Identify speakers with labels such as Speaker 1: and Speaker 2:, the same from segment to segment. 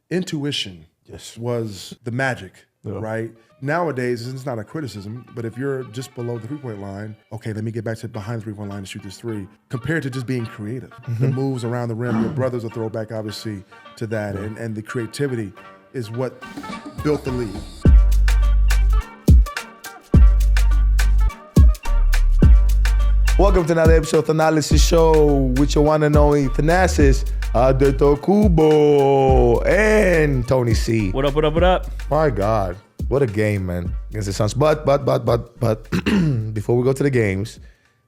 Speaker 1: intuition was the magic, right? Nowadays, it's not a criticism, but if you're just below the three-point line, okay, let me get back to behind the three-point line and shoot this three, compared to just being creative. The moves around the rim, your brother's a throwback, obviously, to that, and the creativity is what built the league.
Speaker 2: Welcome to another episode of Thanalysis Show with your one and only Thanasis Antetokounmpo and Tony C.
Speaker 3: What up, what up, what up?
Speaker 2: My God, what a game, man, against the Suns. But, before we go to the games,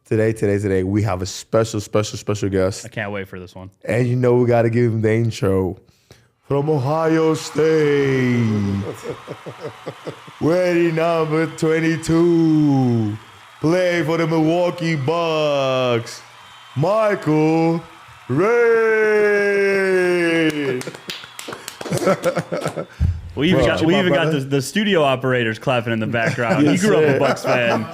Speaker 2: today, we have a special guest.
Speaker 3: I can't wait for this one.
Speaker 2: And you know we got to give him the intro. From Ohio State, wearing number 22, play for the Milwaukee Bucks, Michael Ray.
Speaker 3: We even got the studio operators clapping in the background. He grew up a Bucks fan.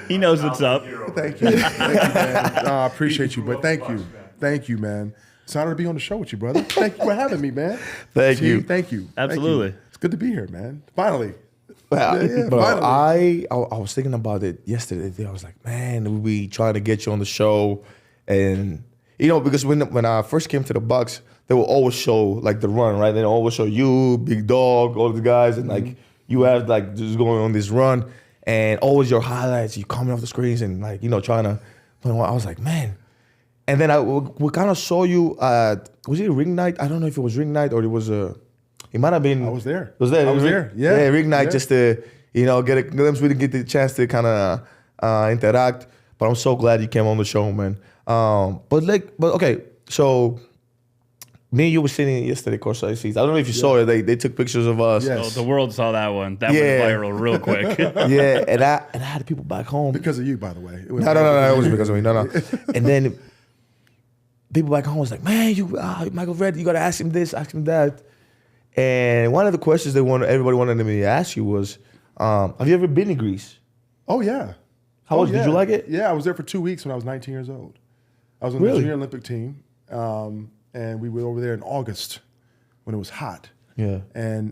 Speaker 3: He knows what's up.
Speaker 1: Thank you, man. I appreciate you, but thank you, man. It's an honor to be on the show with you, brother. Thank you for having me, man.
Speaker 2: Thank you.
Speaker 1: Thank you.
Speaker 3: Absolutely.
Speaker 1: Thank you. It's good to be here, man. Finally.
Speaker 2: Bro,
Speaker 1: finally.
Speaker 2: I was thinking about it yesterday. I was like, man, we trying to get you on the show, and you know, because when I first came to the Bucks, they will always show like the run, right? They always show you, Big Dog, all the guys, and like you have like just going on this run, and always your highlights, you coming off the screens and like trying to. I was like, man. And then we kind of saw you. Was it ring night? I don't know if it was ring night or it was a. It might have been.
Speaker 1: I was there.
Speaker 2: I was
Speaker 1: there. Yeah.
Speaker 2: Yeah, ring night just to get a glimpse. We didn't get the chance to kind of interact. But I'm so glad you came on the show, man. But okay. So me and you were sitting yesterday courtside seats. I don't know if you saw it. They took pictures of us.
Speaker 1: Yes.
Speaker 3: Oh, the world saw that one. That went viral real quick.
Speaker 2: Yeah, and I had people back home
Speaker 1: Because of you, by the way.
Speaker 2: No. It wasn't because of me. No. And then people back home was like, man, Michael Red, you got to ask him this, ask him that. And one of the questions everybody wanted me to ask you was, have you ever been in Greece?
Speaker 1: Oh, yeah.
Speaker 2: How was it? Did you like it?
Speaker 1: Yeah, I was there for 2 weeks when I was 19 years old. I was on the junior Olympic team, and we were over there in August when it was hot.
Speaker 2: Yeah.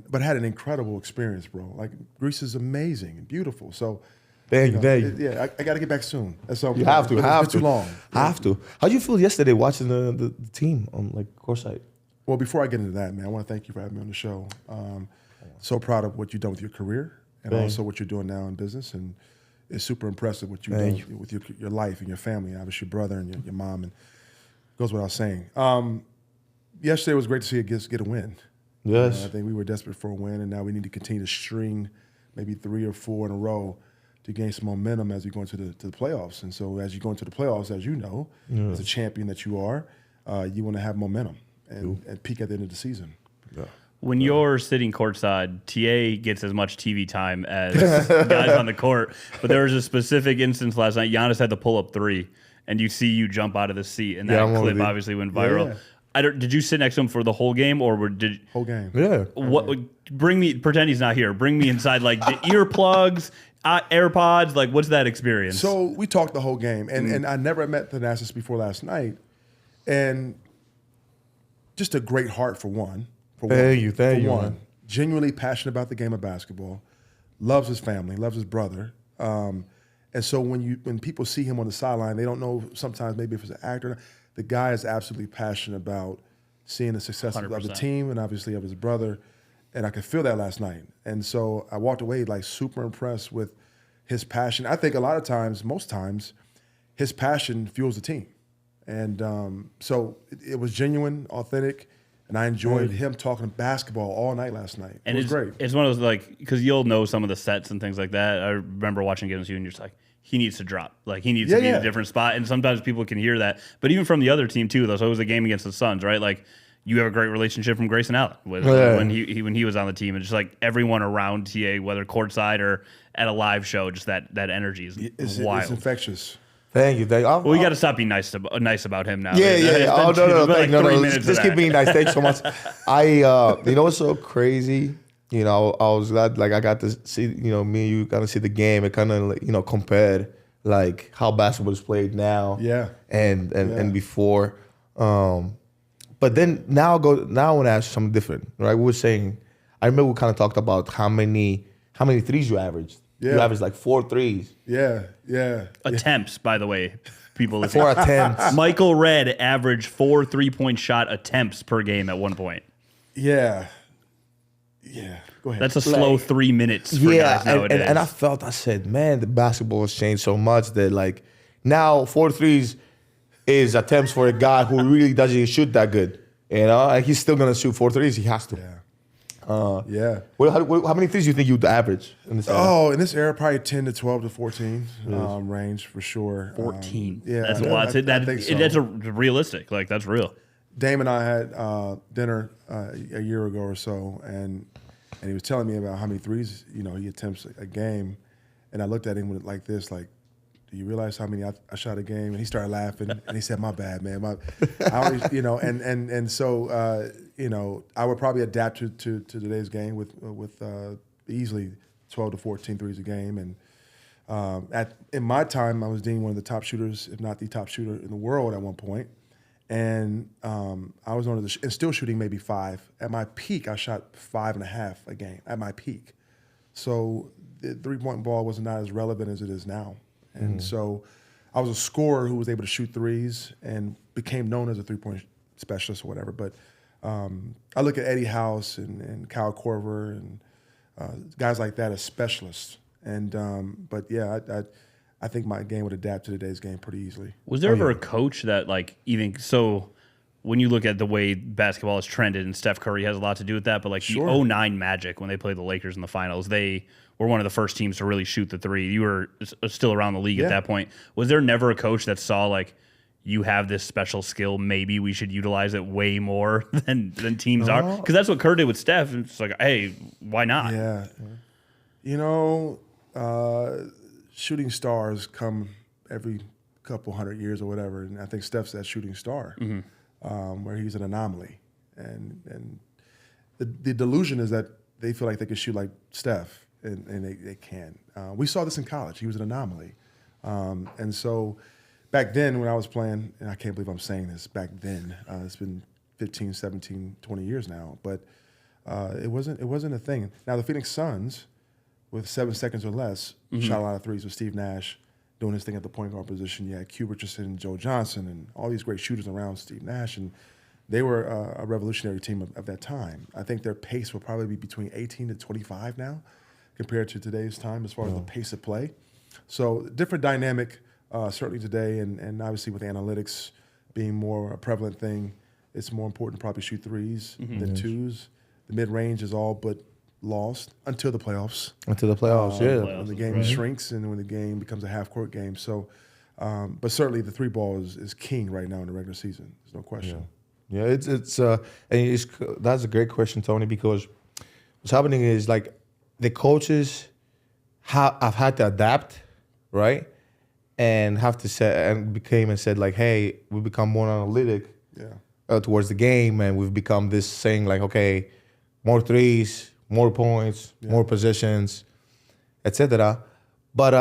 Speaker 1: But I had an incredible experience, bro. Like, Greece is amazing and beautiful. So,
Speaker 2: Thank you.
Speaker 1: Yeah, I got to get back soon. That's all.
Speaker 2: You have to.
Speaker 1: It's been too long.
Speaker 2: Have to. How'd you feel yesterday watching the team on like courtside?
Speaker 1: Well, before I get into that, man, I want to thank you for having me on the show. So proud of what you've done with your career and also what you're doing now in business. And it's super impressive what you've done with your life and your family, obviously your brother and your mom. And it goes without saying. Yesterday was great to see it get a win.
Speaker 2: Yes.
Speaker 1: I think we were desperate for a win, and now we need to continue to string maybe 3 or 4 in a row to gain some momentum as we go into the playoffs. And so as you go into the playoffs, as you know, as a champion that you are, you want to have momentum and peak at the end of the season. Yeah.
Speaker 3: When you're sitting courtside, TA gets as much TV time as guys on the court. But there was a specific instance last night. Giannis had the pull-up 3, and you see you jump out of the seat, and that clip obviously went viral.
Speaker 1: Yeah.
Speaker 3: Did you sit next to him for the whole game, or
Speaker 1: whole game?
Speaker 2: Yeah.
Speaker 3: Pretend he's not here. Bring me inside, like the earplugs, AirPods. Like, what's that experience?
Speaker 1: So we talked the whole game, and I never met Thanasis before last night, and just a great heart for one.
Speaker 2: Thank you, man.
Speaker 1: Genuinely passionate about the game of basketball, loves his family, loves his brother, and so when people see him on the sideline, they don't know sometimes maybe if it's an actor or not. The guy is absolutely passionate about seeing the success
Speaker 3: 100%.
Speaker 1: of the team and obviously of his brother, and I could feel that last night. And so I walked away like super impressed with his passion. I think a lot of times, most times, his passion fuels the team. And so it was genuine, authentic, and I enjoyed him talking basketball all night last night.
Speaker 3: And
Speaker 1: it was great.
Speaker 3: It's one of those, like, because you'll know some of the sets and things like that. I remember watching games with you, and you're just like, he needs to drop. Like, he needs to be in a different spot. And sometimes people can hear that. But even from the other team, too, though. So it was a game against the Suns, right? Like, you have a great relationship from Grayson Allen when he was on the team. And just, like, everyone around TA, whether courtside or at a live show, just that energy is wild.
Speaker 1: It's infectious.
Speaker 2: Thank you.
Speaker 3: Well, we got to stop being nice about him now.
Speaker 2: Yeah. Oh, no. Just keep being nice. Thanks so much. You know what's so crazy? I was glad, like, I got to see, me and you kind of see the game and kind of, compared, like, how basketball is played now.
Speaker 1: Yeah.
Speaker 2: And before. But But then now I want to ask you something different, right? We were saying, I remember we kind of talked about how many threes you averaged.
Speaker 1: Yeah.
Speaker 2: You averaged like 4 threes.
Speaker 1: Yeah.
Speaker 3: Attempts, by the way, people listening.
Speaker 2: 4 attempts.
Speaker 3: Michael Redd averaged 4 3-point shot attempts per game at one point.
Speaker 1: Yeah. Go ahead.
Speaker 3: That's a slow 3 minutes for guys nowadays.
Speaker 2: And I said, man, the basketball has changed so much that like now 4 threes is attempts for a guy who really doesn't shoot that good. You know, and he's still gonna shoot 4 threes. He has to.
Speaker 1: Yeah.
Speaker 2: How many threes do you think you'd average in this era?
Speaker 1: In this era, probably 10 to 12 to 14 range for sure.
Speaker 3: 14.
Speaker 1: Yeah,
Speaker 3: That's a lot.
Speaker 1: I think so.
Speaker 3: That's realistic. Like, that's real.
Speaker 1: Dame and I had dinner a year ago or so, and he was telling me about how many threes he attempts a game, and I looked at him like this, like, do you realize how many I shot a game? And he started laughing, and he said, "My bad, man. I always, so I would probably adapt to today's game with easily 12 to 14 threes a game, and in my time, I was deemed one of the top shooters, if not the top shooter in the world at one point. And I was and still shooting maybe 5. At my peak, I shot 5.5 a game at my peak. So the 3-point ball was not as relevant as it is now. And so I was a scorer who was able to shoot threes and became known as a 3-point specialist or whatever. But I look at Eddie House and Kyle Korver and guys like that as specialists. And but yeah, I think my game would adapt to today's game pretty easily.
Speaker 3: Was there ever a coach that, like, even so, when you look at the way basketball has trended, and Steph Curry has a lot to do with that, but like the 2009 Magic, when they played the Lakers in the finals, they were one of the first teams to really shoot the three. You were still around the league at that point. Was there never a coach that saw, like, you have this special skill, maybe we should utilize it way more than teams are? Because that's what Kerr did with Steph. It's like, hey, why not?
Speaker 1: Yeah. Shooting stars come every couple 100 years or whatever, and I think Steph's that shooting star, where he's an anomaly. And the delusion is that they feel like they can shoot like Steph, and they can. We saw this in college. He was an anomaly. And so back then when I was playing, and I can't believe I'm saying this, back then, it's been 15, 17, 20 years now, but it wasn't a thing. Now the Phoenix Suns, with 7 seconds or less, shot a lot of threes with Steve Nash doing his thing at the point guard position. You had Q Richardson and Joe Johnson and all these great shooters around Steve Nash, and they were a revolutionary team of that time. I think their pace will probably be between 18 to 25 now compared to today's time as far as the pace of play. So different dynamic certainly today, and obviously with analytics being more a prevalent thing, it's more important to probably shoot threes than twos. The mid-range is all but lost until the playoffs.
Speaker 2: When
Speaker 1: the game shrinks and when the game becomes a half-court game. So, but certainly the three ball is king right now in the regular season. There's no question.
Speaker 2: Yeah, that's a great question, Tony, because what's happening is like the coaches have had to adapt, right? And have to said like, hey, we become more analytic towards the game, and we've become this saying like, okay, more threes, more points, more possessions, etc. But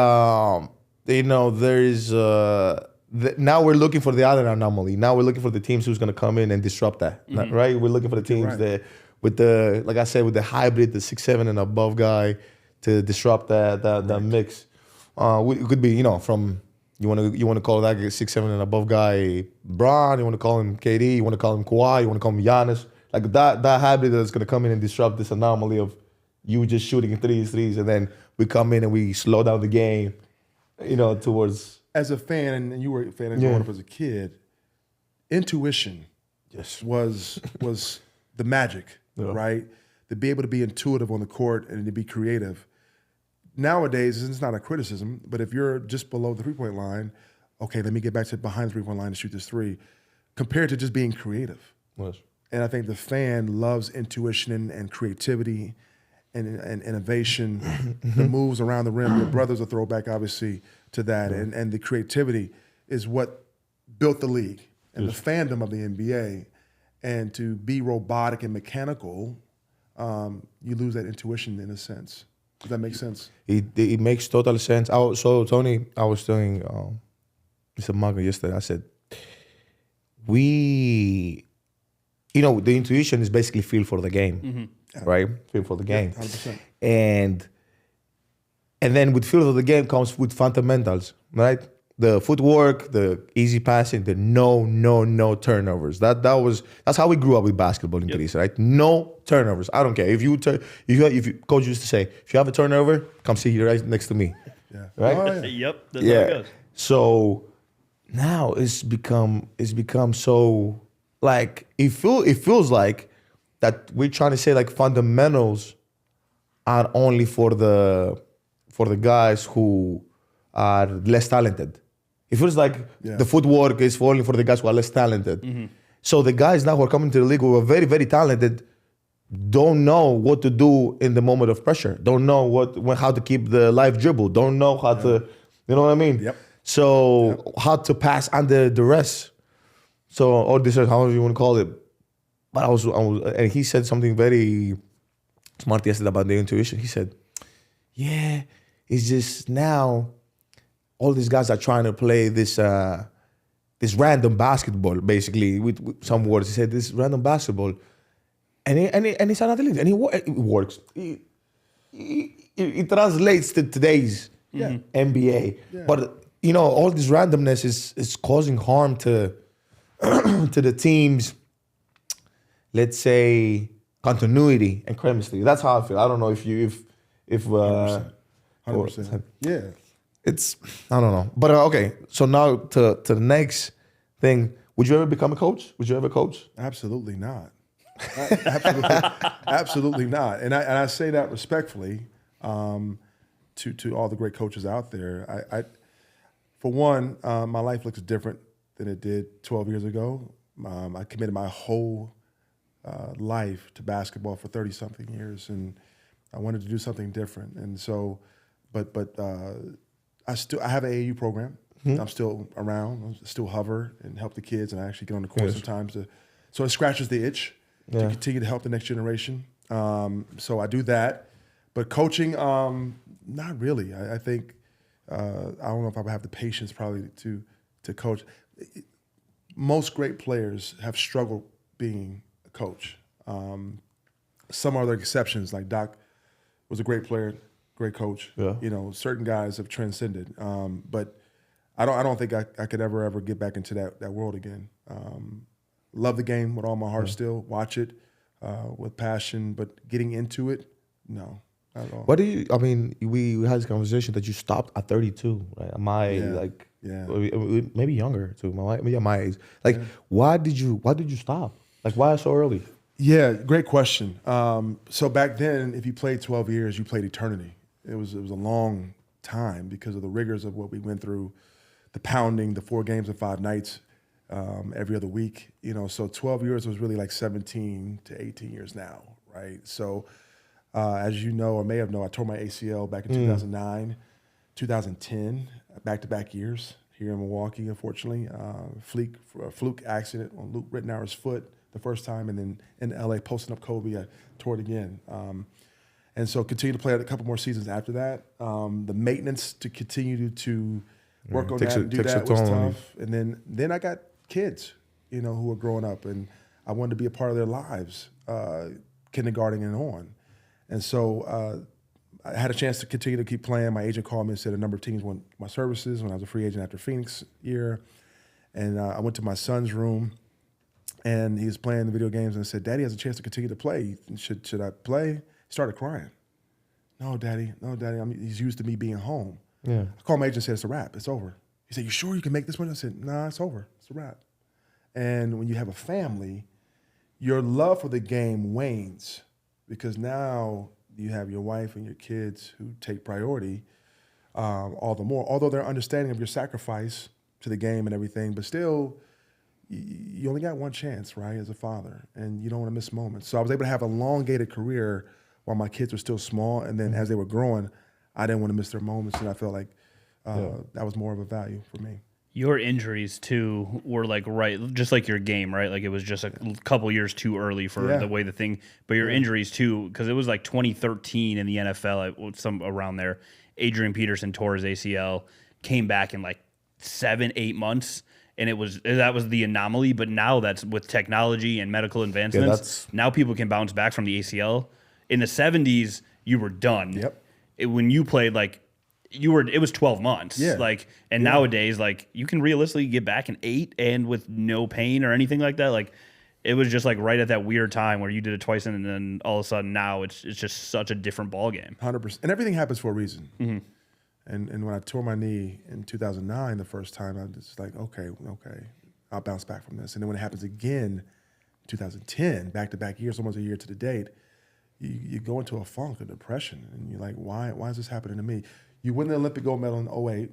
Speaker 2: there is now we're looking for the other anomaly. Now we're looking for the teams who's going to come in and disrupt that, right? We're looking for the teams that with the, like I said, with the hybrid, the 6'7" and above guy to disrupt that mix. It could be from you want to call that 6'7" and above guy Bron. You want to call him KD. You want to call him Kawhi. You want to call him Giannis. Like that hybrid that's going to come in and disrupt this anomaly of you just shooting threes, and then we come in and we slow down the game, towards.
Speaker 1: As a fan, and you were a fan growing up as a kid, intuition was the magic, right? To be able to be intuitive on the court and to be creative. Nowadays, it's not a criticism, but if you're just below the 3-point line, okay, let me get back to behind the 3-point line and shoot this three, compared to just being creative.
Speaker 2: Yes.
Speaker 1: And I think the fan loves intuition and creativity and innovation, the moves around the rim. Your brother's a throwback, obviously, to that. And the creativity is what built the league and the fandom of the NBA. And to be robotic and mechanical, you lose that intuition in a sense. Does that make sense?
Speaker 2: It makes total sense. So, Tony, I was telling Mr. Marco yesterday, I said, we the intuition is basically feel for the game, right? Feel for the game.
Speaker 1: 100%.
Speaker 2: And then with feel for the game comes with fundamentals, right? The footwork, the easy passing, the no turnovers. That's how we grew up with basketball in Greece, right? No turnovers. I don't care if coach used to say, if you have a turnover, come sit here right next to me.
Speaker 1: Yeah.
Speaker 2: Right?
Speaker 1: Oh, yeah.
Speaker 3: Yep. That's how it goes.
Speaker 2: So now it's become so like it feels like that we're trying to say like fundamentals are only for the guys who are less talented. It feels like the footwork is only for the guys who are less talented. So the guys now who are coming to the league who are very, very talented don't know what to do in the moment of pressure. Don't know how to keep the live dribble. Don't know how to, you know what I mean?
Speaker 1: Yep.
Speaker 2: So how to pass under duress. So or this, however you want to call it. But I was, and he said something very smart yesterday about the intuition. He said, "Yeah, it's just now all these guys are trying to play this random basketball, basically with some words." He said this random basketball, and it's another league, and it works. It translates to today's NBA, but all this randomness is causing harm to the team's, let's say, continuity and chemistry. That's how I feel. I don't know if
Speaker 1: 100%. Yeah.
Speaker 2: It's, I don't know. But okay, so now to the next thing. Would you ever become a coach? Would you ever coach?
Speaker 1: Absolutely not. Absolutely not. And I say that respectfully to all the great coaches out there. I for one, my life looks different than it did 12 years ago. I committed my whole life to basketball for 30-something years, and I wanted to do something different. And so, but I have an AAU program. I'm still around. I still hover and help the kids, and I actually get on the court sometimes. So it scratches the itch to continue to help the next generation. So I do that. But coaching, not really. I think I don't know if I would have the patience probably to coach. Most great players have struggled being a coach. Some are the exceptions, like Doc was a great player, great coach.
Speaker 2: Yeah.
Speaker 1: Certain guys have transcended. But I don't think I could ever get back into that world again. Love the game with all my heart still. Watch it with passion, but getting into it, no, not at all.
Speaker 2: What do you? I mean, we had this conversation that you stopped at 32, right? Maybe younger too. My age. Like, why did you stop? Like, why so early?
Speaker 1: Yeah, great question. So back then, if you played 12 years, you played eternity. It was a long time because of the rigors of what we went through, the pounding, the 4 games and 5 nights every other week. So 12 years was really like 17 to 18 years now, right? So as you know or may have known, I tore my ACL back in 2009, 2010, back-to-back years here in Milwaukee, unfortunately. Fluke accident on Luke Rittenauer's foot the first time, and then in LA posting up Kobe, I tore it again. And so continued to play a couple more seasons after that. The maintenance to continue to work on that and do that was tough. And then I got kids, who were growing up, and I wanted to be a part of their lives, kindergarten and on. And so I had a chance to continue to keep playing. My agent called me and said a number of teams want my services when I was a free agent after Phoenix year. And I went to my son's room, and he was playing the video games, and I said, "Daddy has a chance to continue to play. Should I play?" He started crying. No, Daddy. He's used to me being home.
Speaker 2: Yeah.
Speaker 1: I called my agent and said, "It's a wrap. It's over." He said, "You sure you can make this one?" I said, "Nah, it's over. It's a wrap." And when you have a family, your love for the game wanes because now you have your wife and your kids who take priority all the more. Although they're understanding of your sacrifice to the game and everything, but still, you only got one chance, right, as a father, and you don't want to miss moments. So I was able to have a elongated career while my kids were still small, and then as they were growing, I didn't want to miss their moments, and I felt like that was more of a value for me.
Speaker 3: Your injuries, too, were just like your game, right? Like it was just a couple years too early for the way the thing, but your injuries, too, because it was like 2013 in the NFL, some around there, Adrian Peterson tore his ACL, came back in like 7-8 months, and that was the anomaly. But now that's with technology and medical advancements. Now people can bounce back from the ACL. In the 70s, you were done.
Speaker 1: Yep.
Speaker 3: When you played, like, it was 12 months.
Speaker 1: Yeah.
Speaker 3: Like, and nowadays, like, you can realistically get back in 8 and with no pain or anything like that. Like, it was just like right at that weird time where you did it twice and then all of a sudden now it's just such a different ball game.
Speaker 1: 100%. And everything happens for a reason. Mm-hmm. And when I tore my knee in 2009 the first time, I was just like, okay, I'll bounce back from this. And then when it happens again, 2010, back-to-back years, almost a year to the date, you go into a funk, a depression, and you're like, why is this happening to me? You win the Olympic gold medal in 2008,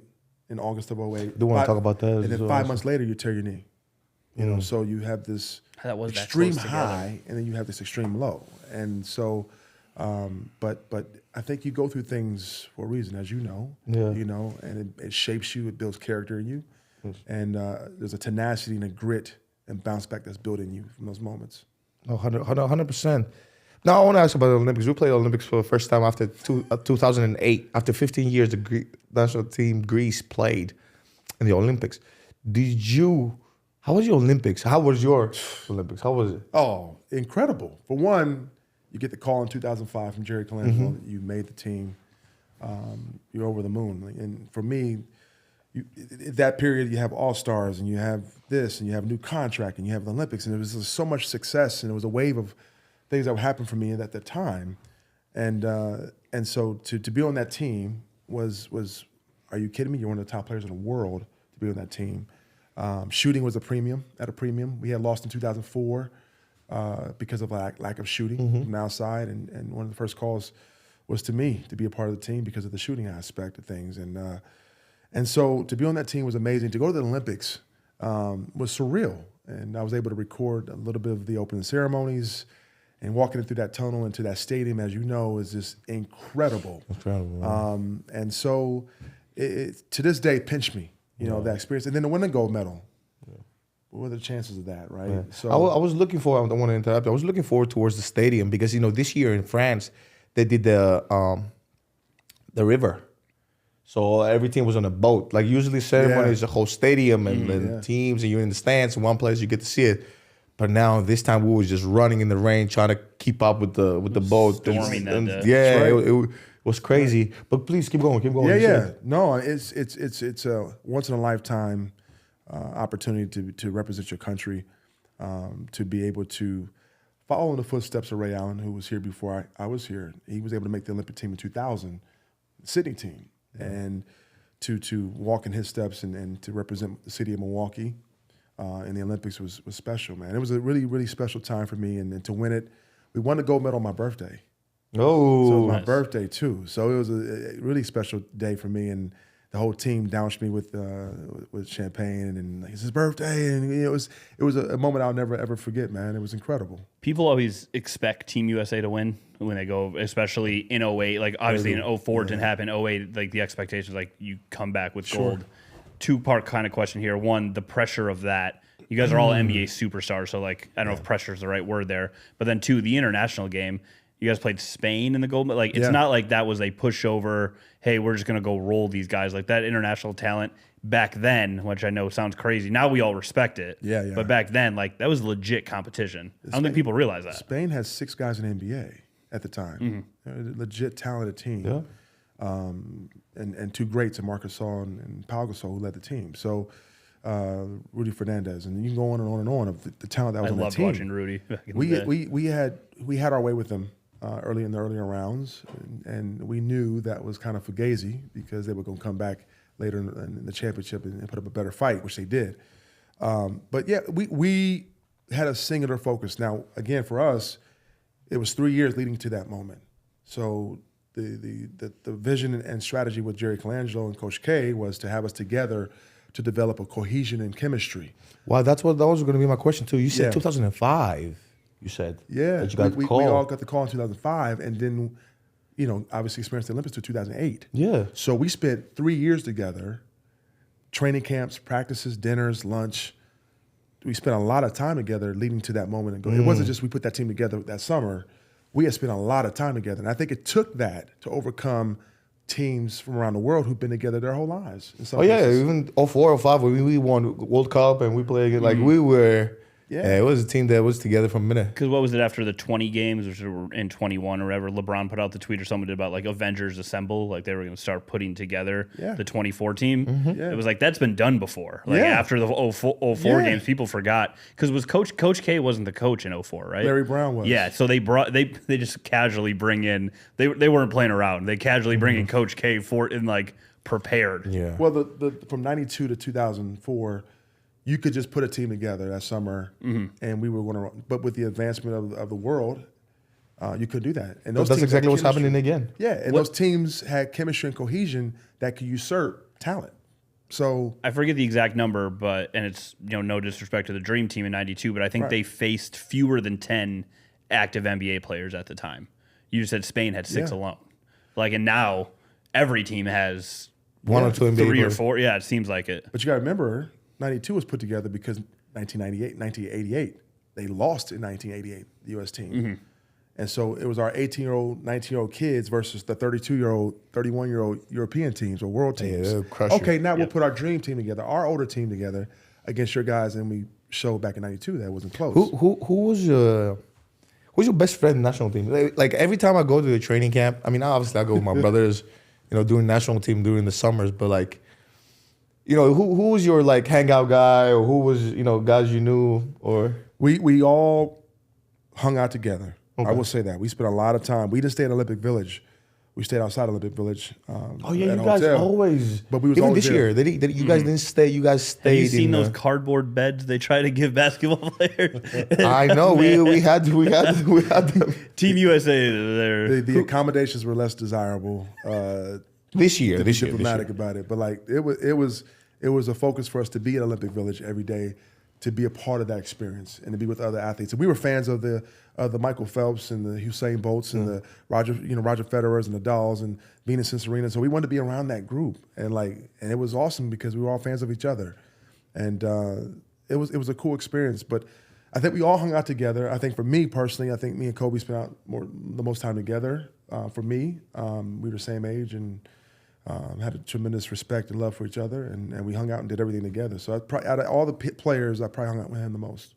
Speaker 1: in August of 2008.
Speaker 2: Do want to talk about that?
Speaker 1: And then 5 months later, you tear your knee. You know, so you have this extreme high, and then you have this extreme low. And so, but I think you go through things for a reason, as you know, and it shapes you, it builds character in you. Yes. And there's a tenacity and a grit and bounce back that's built in you from those moments.
Speaker 2: 100%. Now, I want to ask about the Olympics. We played the Olympics for the first time after 2008. After 15 years, the national team Greece played in the Olympics. How was your Olympics? How was your Olympics? How was it?
Speaker 1: Oh, incredible. For one, you get the call in 2005 from Jerry Colangelo that you made the team. You're over the moon. And for me, at that period, you have all-stars, and you have this, and you have a new contract, and you have the Olympics, and there was so much success, and it was a wave of things that would happen for me at that time. And so to be on that team was, are you kidding me? You're one of the top players in the world to be on that team. Shooting was at a premium. We had lost in 2004 because of lack of shooting from the outside, and one of the first calls was to me to be a part of the team because of the shooting aspect of things. And so to be on that team was amazing. To go to the Olympics was surreal, and I was able to record a little bit of the opening ceremonies, and walking through that tunnel into that stadium, as you know, is just incredible. And so it to this day pinched me. That experience. And then to win the gold medal. Yeah. What were the chances of that, right?
Speaker 2: Yeah.
Speaker 1: So
Speaker 2: I was looking for, I don't want to interrupt, I was looking forward towards the stadium because, this year in France, they did the river. So every team was on a boat. Like usually ceremony is a whole stadium and teams and you're in the stands in one place, you get to see it. But now this time we was just running in the rain trying to keep up with the boat.
Speaker 3: Storming that day.
Speaker 2: Yeah, it was crazy. Right. But please keep going.
Speaker 1: Yeah. No, it's a once in a lifetime opportunity to represent your country, to be able to follow in the footsteps of Ray Allen, who was here before I was here. He was able to make the Olympic team in 2000, Sydney team, and to walk in his steps and to represent the city of Milwaukee in the Olympics was special, man. It was a really, really special time for me, and to win it, we won the gold medal on my birthday.
Speaker 2: Oh,
Speaker 1: so it was my birthday too. So it was a really special day for me, and the whole team doused me with champagne, and it's his birthday, and it was a moment I'll never ever forget, man. It was incredible.
Speaker 3: People always expect Team USA to win when they go, especially in 2008. Like obviously in 2004 it didn't happen. 2008, like the expectations, like you come back with gold. Two-part kind of question here. One, the pressure of that. You guys are all NBA superstars, so like I don't know if pressure is the right word there. But then two, the international game. You guys played Spain in the gold. Like it's not like that was a pushover. Hey, we're just gonna go roll these guys. Like that international talent back then, which I know sounds crazy. Now we all respect it. Yeah. But back then, like that was legit competition. I don't think people realize that.
Speaker 1: Spain has 6 guys in the NBA at the time. They're a legit talented team. Yeah. And 2 greats, and Marc Gasol and Pau Gasol, who led the team. So Rudy Fernandez, and you can go on and on of the talent that was on the team. I loved watching Rudy. We had our way with them. Early in the earlier rounds, and we knew that was kind of fugazi because they were going to come back later in the championship and put up a better fight, which they did. But yeah, we had a singular focus. Now, again, for us, it was 3 years leading to that moment. So the vision and strategy with Jerry Colangelo and Coach K was to have us together to develop a cohesion and chemistry.
Speaker 2: Wow, that was going to be my question too. You said 2005. You said.
Speaker 1: Yeah,
Speaker 2: that you got
Speaker 1: we all got the call in 2005, and then, obviously experienced the Olympics to 2008.
Speaker 2: Yeah.
Speaker 1: So we spent 3 years together, training camps, practices, dinners, lunch. We spent a lot of time together leading to that moment. It wasn't just we put that team together that summer. We had spent a lot of time together, and I think it took that to overcome teams from around the world who've been together their whole lives.
Speaker 2: Oh yeah, even 04, 05 when we won World Cup and we played like we were. Yeah, it was a team that was together from a minute.
Speaker 3: Because what was it after the 20 games, which were in 21 or whatever? LeBron put out the tweet or something about like Avengers Assemble, like they were going to start putting together the 24 team. It was like that's been done before. Like after the 04 games, people forgot because was Coach K wasn't the coach in 04, right?
Speaker 1: Larry Brown was.
Speaker 3: Yeah, so they just casually bring in they weren't playing around. They casually bring in Coach K prepared.
Speaker 1: Yeah. Well, the from 92 to 2004. You could just put a team together that summer, and we were going to. But with the advancement of the world, you could do that. And
Speaker 2: that's exactly what's happening again.
Speaker 1: Yeah, and those teams had chemistry and cohesion that could usurp talent. So
Speaker 3: I forget the exact number, and it's no disrespect to the Dream Team in '92, but I think they faced fewer than 10 active NBA players at the time. You said Spain had 6 alone, and now every team has
Speaker 2: 1 or 2 NBA
Speaker 3: 3 or 4. Yeah, it seems like it.
Speaker 1: But you got to remember. 92 was put together because 1988, they lost in 1988, the U.S. team. And so it was our 18-year-old, 19-year-old kids versus the 32-year-old, 31-year-old European teams or world teams. Okay, now we'll put our dream team together, our older team together against your guys, and we showed back in 92 that it wasn't close.
Speaker 2: Who's your best friend in the national team? Like every time I go to the training camp, I mean, obviously I go with my brothers, doing national team during the summers, but like, who was your like hangout guy, or who was guys you knew, or
Speaker 1: we all hung out together. Okay. I will say that we spent a lot of time. We didn't stay in Olympic Village. We stayed outside Olympic Village.
Speaker 2: You guys always.
Speaker 1: But we was
Speaker 2: even
Speaker 1: always
Speaker 2: this year. You guys didn't stay. You guys stayed.
Speaker 3: Have you seen those cardboard beds they try to give basketball players?
Speaker 2: I know. we had them.
Speaker 3: Team USA.
Speaker 1: The accommodations were less desirable.
Speaker 2: This year,
Speaker 1: to be diplomatic about it, but like it was a focus for us to be at Olympic Village every day, to be a part of that experience and to be with other athletes. And we were fans of the Michael Phelps and the Usain Bolts and the Roger Federers and the Nadals and Venus and Serena. So we wanted to be around that group, and it was awesome because we were all fans of each other, and it was a cool experience. But I think we all hung out together. I think for me personally, I think me and Kobe spent out the most time together. For me, we were the same age and. Had a tremendous respect and love for each other, and we hung out and did everything together. So out of all the players, I probably hung out with him the most.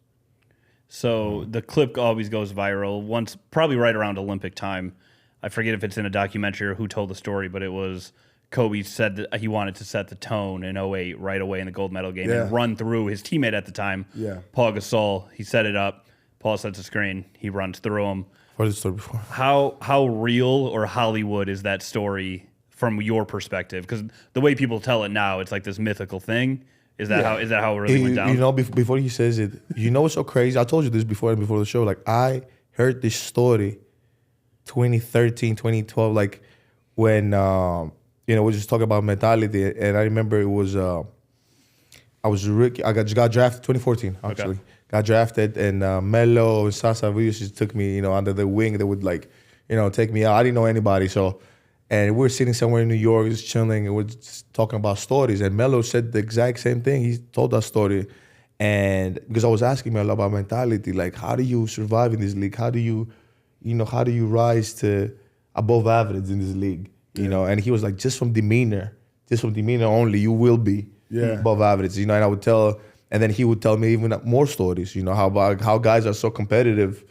Speaker 3: So the clip always goes viral once, probably right around Olympic time. I forget if it's in a documentary or who told the story, but it was Kobe said that he wanted to set the tone in 08 right away in the gold medal game and run through his teammate at the time, Pau Gasol. He set it up. Paul sets the screen. He runs through him.
Speaker 2: What is the story before?
Speaker 3: How real or Hollywood is that story from your perspective? Because the way people tell it now, it's like this mythical thing. Is that how it really went down?
Speaker 2: Before he says it, what's so crazy? I told you this before the show. Like, I heard this story 2013, 2012, like when we just talking about mentality, and I remember it was I was rookie. I got drafted 2014 actually. Okay. Got drafted, and Melo and Sasa just took me under the wing. They would take me out. I didn't know anybody, so. And we were sitting somewhere in New York, just chilling, and we're just talking about stories. And Melo said the exact same thing. He told that story. And because I was asking Melo about mentality, like, how do you survive in this league? How do you rise to above average in this league? And he was like, just from demeanor only, you will be above average. And I would tell, and then he would tell me even more stories, how guys are so competitive,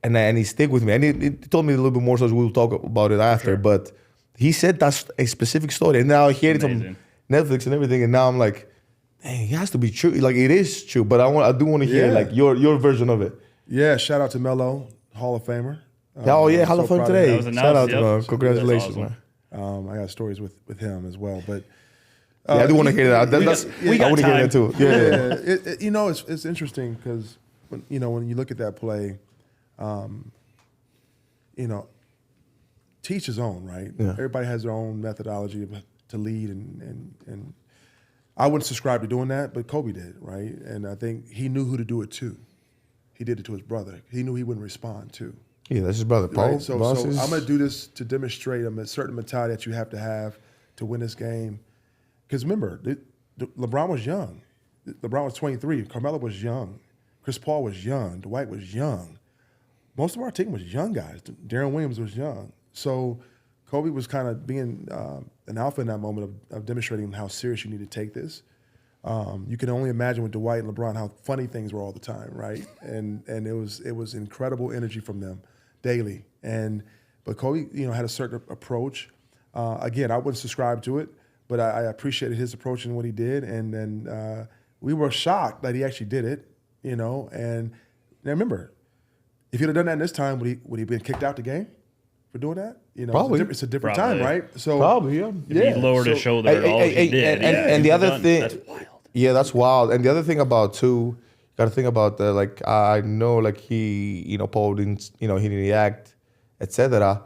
Speaker 2: and he stick with me. And he told me a little bit more, so we'll talk about it after. Sure. But he said that's a specific story. And now I hear it on Netflix and everything. And now I'm like, dang, it has to be true. Like, it is true. But I do want to hear like your version of it.
Speaker 1: Yeah, shout out to Melo, Hall of Famer.
Speaker 2: Hall of Fame today. Shout out to him. Congratulations,
Speaker 3: awesome.
Speaker 2: man.
Speaker 1: I got stories with him as well. But
Speaker 2: I do want to hear that. I want to hear that too.
Speaker 1: Yeah. It's interesting because when you look at that play, teach his own, right? Yeah. Everybody has their own methodology to lead, and I wouldn't subscribe to doing that, but Kobe did, right? And I think he knew who to do it to. He did it to his brother. He knew he wouldn't respond to.
Speaker 2: Yeah, that's his brother, Paul.
Speaker 1: Right? So I'm going to do this to demonstrate a certain mentality that you have to win this game. Because remember, LeBron was young. LeBron was 23. Carmelo was young. Chris Paul was young. Dwight was young. Most of our team was young guys. Darren Williams was young. So Kobe was kind of being an alpha in that moment of demonstrating how serious you need to take this. You can only imagine with Dwight and LeBron how funny things were all the time, right? And it was incredible energy from them daily. But Kobe, had a certain approach. Again, I wouldn't subscribe to it, but I appreciated his approach and what he did. And then we were shocked that he actually did it, And now remember, if he'd have done that in this time, would he have been kicked out the game for doing that?
Speaker 2: Probably.
Speaker 1: It's a different time, right? So
Speaker 2: probably, yeah.
Speaker 3: If he lowered his shoulder at all, he did.
Speaker 2: And the other thing,
Speaker 3: that's wild.
Speaker 2: Yeah, that's wild. And the other thing about too, got to think about I know he, Paul didn't, he didn't react, etc.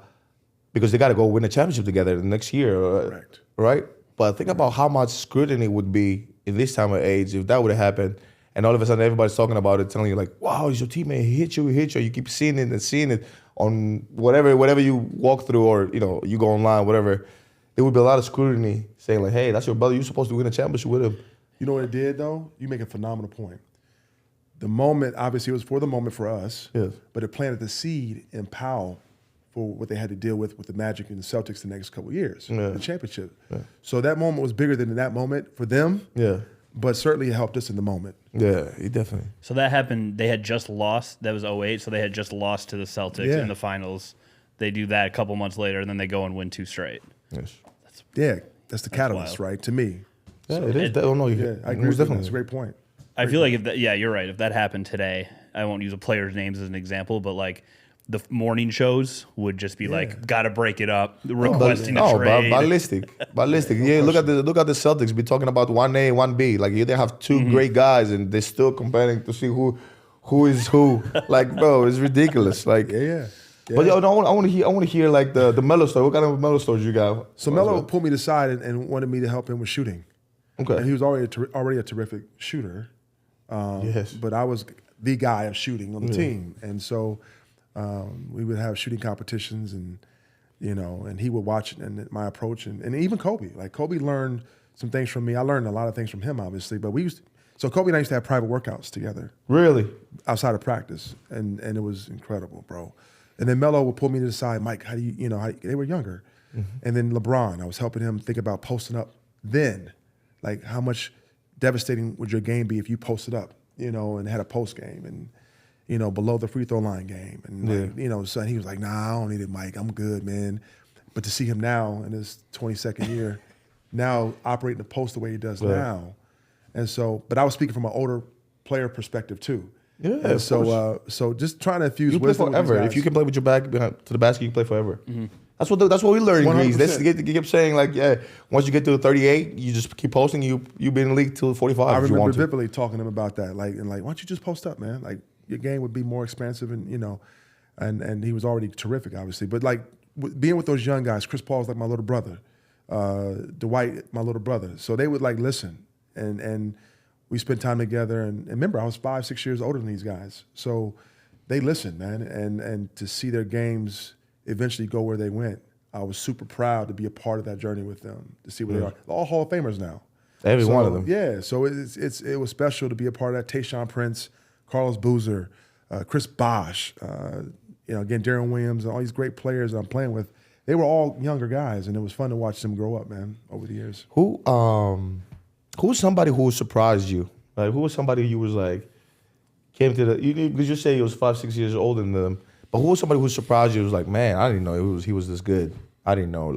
Speaker 2: Because they got to go win a championship together the next year,
Speaker 1: Correct.
Speaker 2: Right? But think about how much scrutiny would be in this time of age if that would have happened, and all of a sudden everybody's talking about it, telling you like, "Wow, it's your teammate. He hit you. You keep seeing it and seeing it on whatever you walk through, or you go online, whatever." There would be a lot of scrutiny saying like, "Hey, that's your brother. You're supposed to win a championship with him."
Speaker 1: You know what it did, though? You make a phenomenal point. The moment, obviously, it was for the moment for us,
Speaker 2: yes,
Speaker 1: but it planted the seed in Pau for what they had to deal with the Magic and the Celtics the next couple of years, the championship. Yeah. So that moment was bigger than that moment for them, but certainly it helped us in the moment.
Speaker 2: Yeah, it definitely.
Speaker 3: So that happened, they had just lost, that was 2008, so they had just lost to the Celtics in the finals. They do that a couple months later, and then they go and win 2 straight.
Speaker 2: Yes.
Speaker 1: That's the catalyst, right, to me.
Speaker 2: Yeah, so it is.
Speaker 1: I agree with definitely. That's a great point.
Speaker 3: I feel like you're right. If that happened today, I won't use a player's names as an example, but the morning shows would just be gotta break it up, requesting a trade.
Speaker 2: Ballistic. Yeah, look at the Celtics. Be talking about 1A, 1B. They have 2 great guys, and they're still comparing to see who is who. Bro, it's ridiculous.
Speaker 1: Yeah.
Speaker 2: But I want to hear the Melo story. What kind of Melo stories you got?
Speaker 1: So Melo pulled me aside and wanted me to help him with shooting.
Speaker 2: Okay.
Speaker 1: And he was already a terrific shooter.
Speaker 2: Yes.
Speaker 1: But I was the guy of shooting on the team, and so we would have shooting competitions, and and he would watch and my approach, and even Kobe. Kobe learned some things from me. I learned a lot of things from him, obviously. But so Kobe and I used to have private workouts together.
Speaker 2: Really?
Speaker 1: Outside of practice, and it was incredible, bro. And then Melo would pull me to the side. Mike, how do you they were younger, and then LeBron, I was helping him think about posting up then. How much devastating would your game be if you posted up, and had a post game and, below the free throw line game. And, so he was like, nah, I don't need it, Mike. I'm good, man. But to see him now in his 22nd year, now operating the post the way he does now. And so, but I was speaking from an older player perspective too.
Speaker 2: Yeah,
Speaker 1: and so just trying to infuse wisdom.
Speaker 2: You play forever. If you can play with your back to the basket, you can play forever. Mm-hmm. That's what we learned in Greece. They keep saying once you get to 38, you just keep posting. You be in the league till 45.
Speaker 1: I remember vividly talking to him about that. Why don't you just post up, man? Your game would be more expansive, and and he was already terrific, obviously. But being with those young guys, Chris Paul's like my little brother, Dwight, my little brother. So they would listen, and we spent time together. And remember, I was 5-6 years older than these guys, so they listened, man. And to see their games eventually go where they went, I was super proud to be a part of that journey with them, to see where they are. They're all Hall of Famers now.
Speaker 2: Every one of them.
Speaker 1: Yeah, so it was special to be a part of that. Tayshaun Prince, Carlos Boozer, Chris Bosh, again, Darren Williams, and all these great players that I'm playing with. They were all younger guys, and it was fun to watch them grow up, man, over the years.
Speaker 2: Who's somebody who surprised you? Who was somebody you was came to because you say he was 5-6 years older than them. But who was somebody who surprised you? It was man, I didn't know he was this good. I didn't know,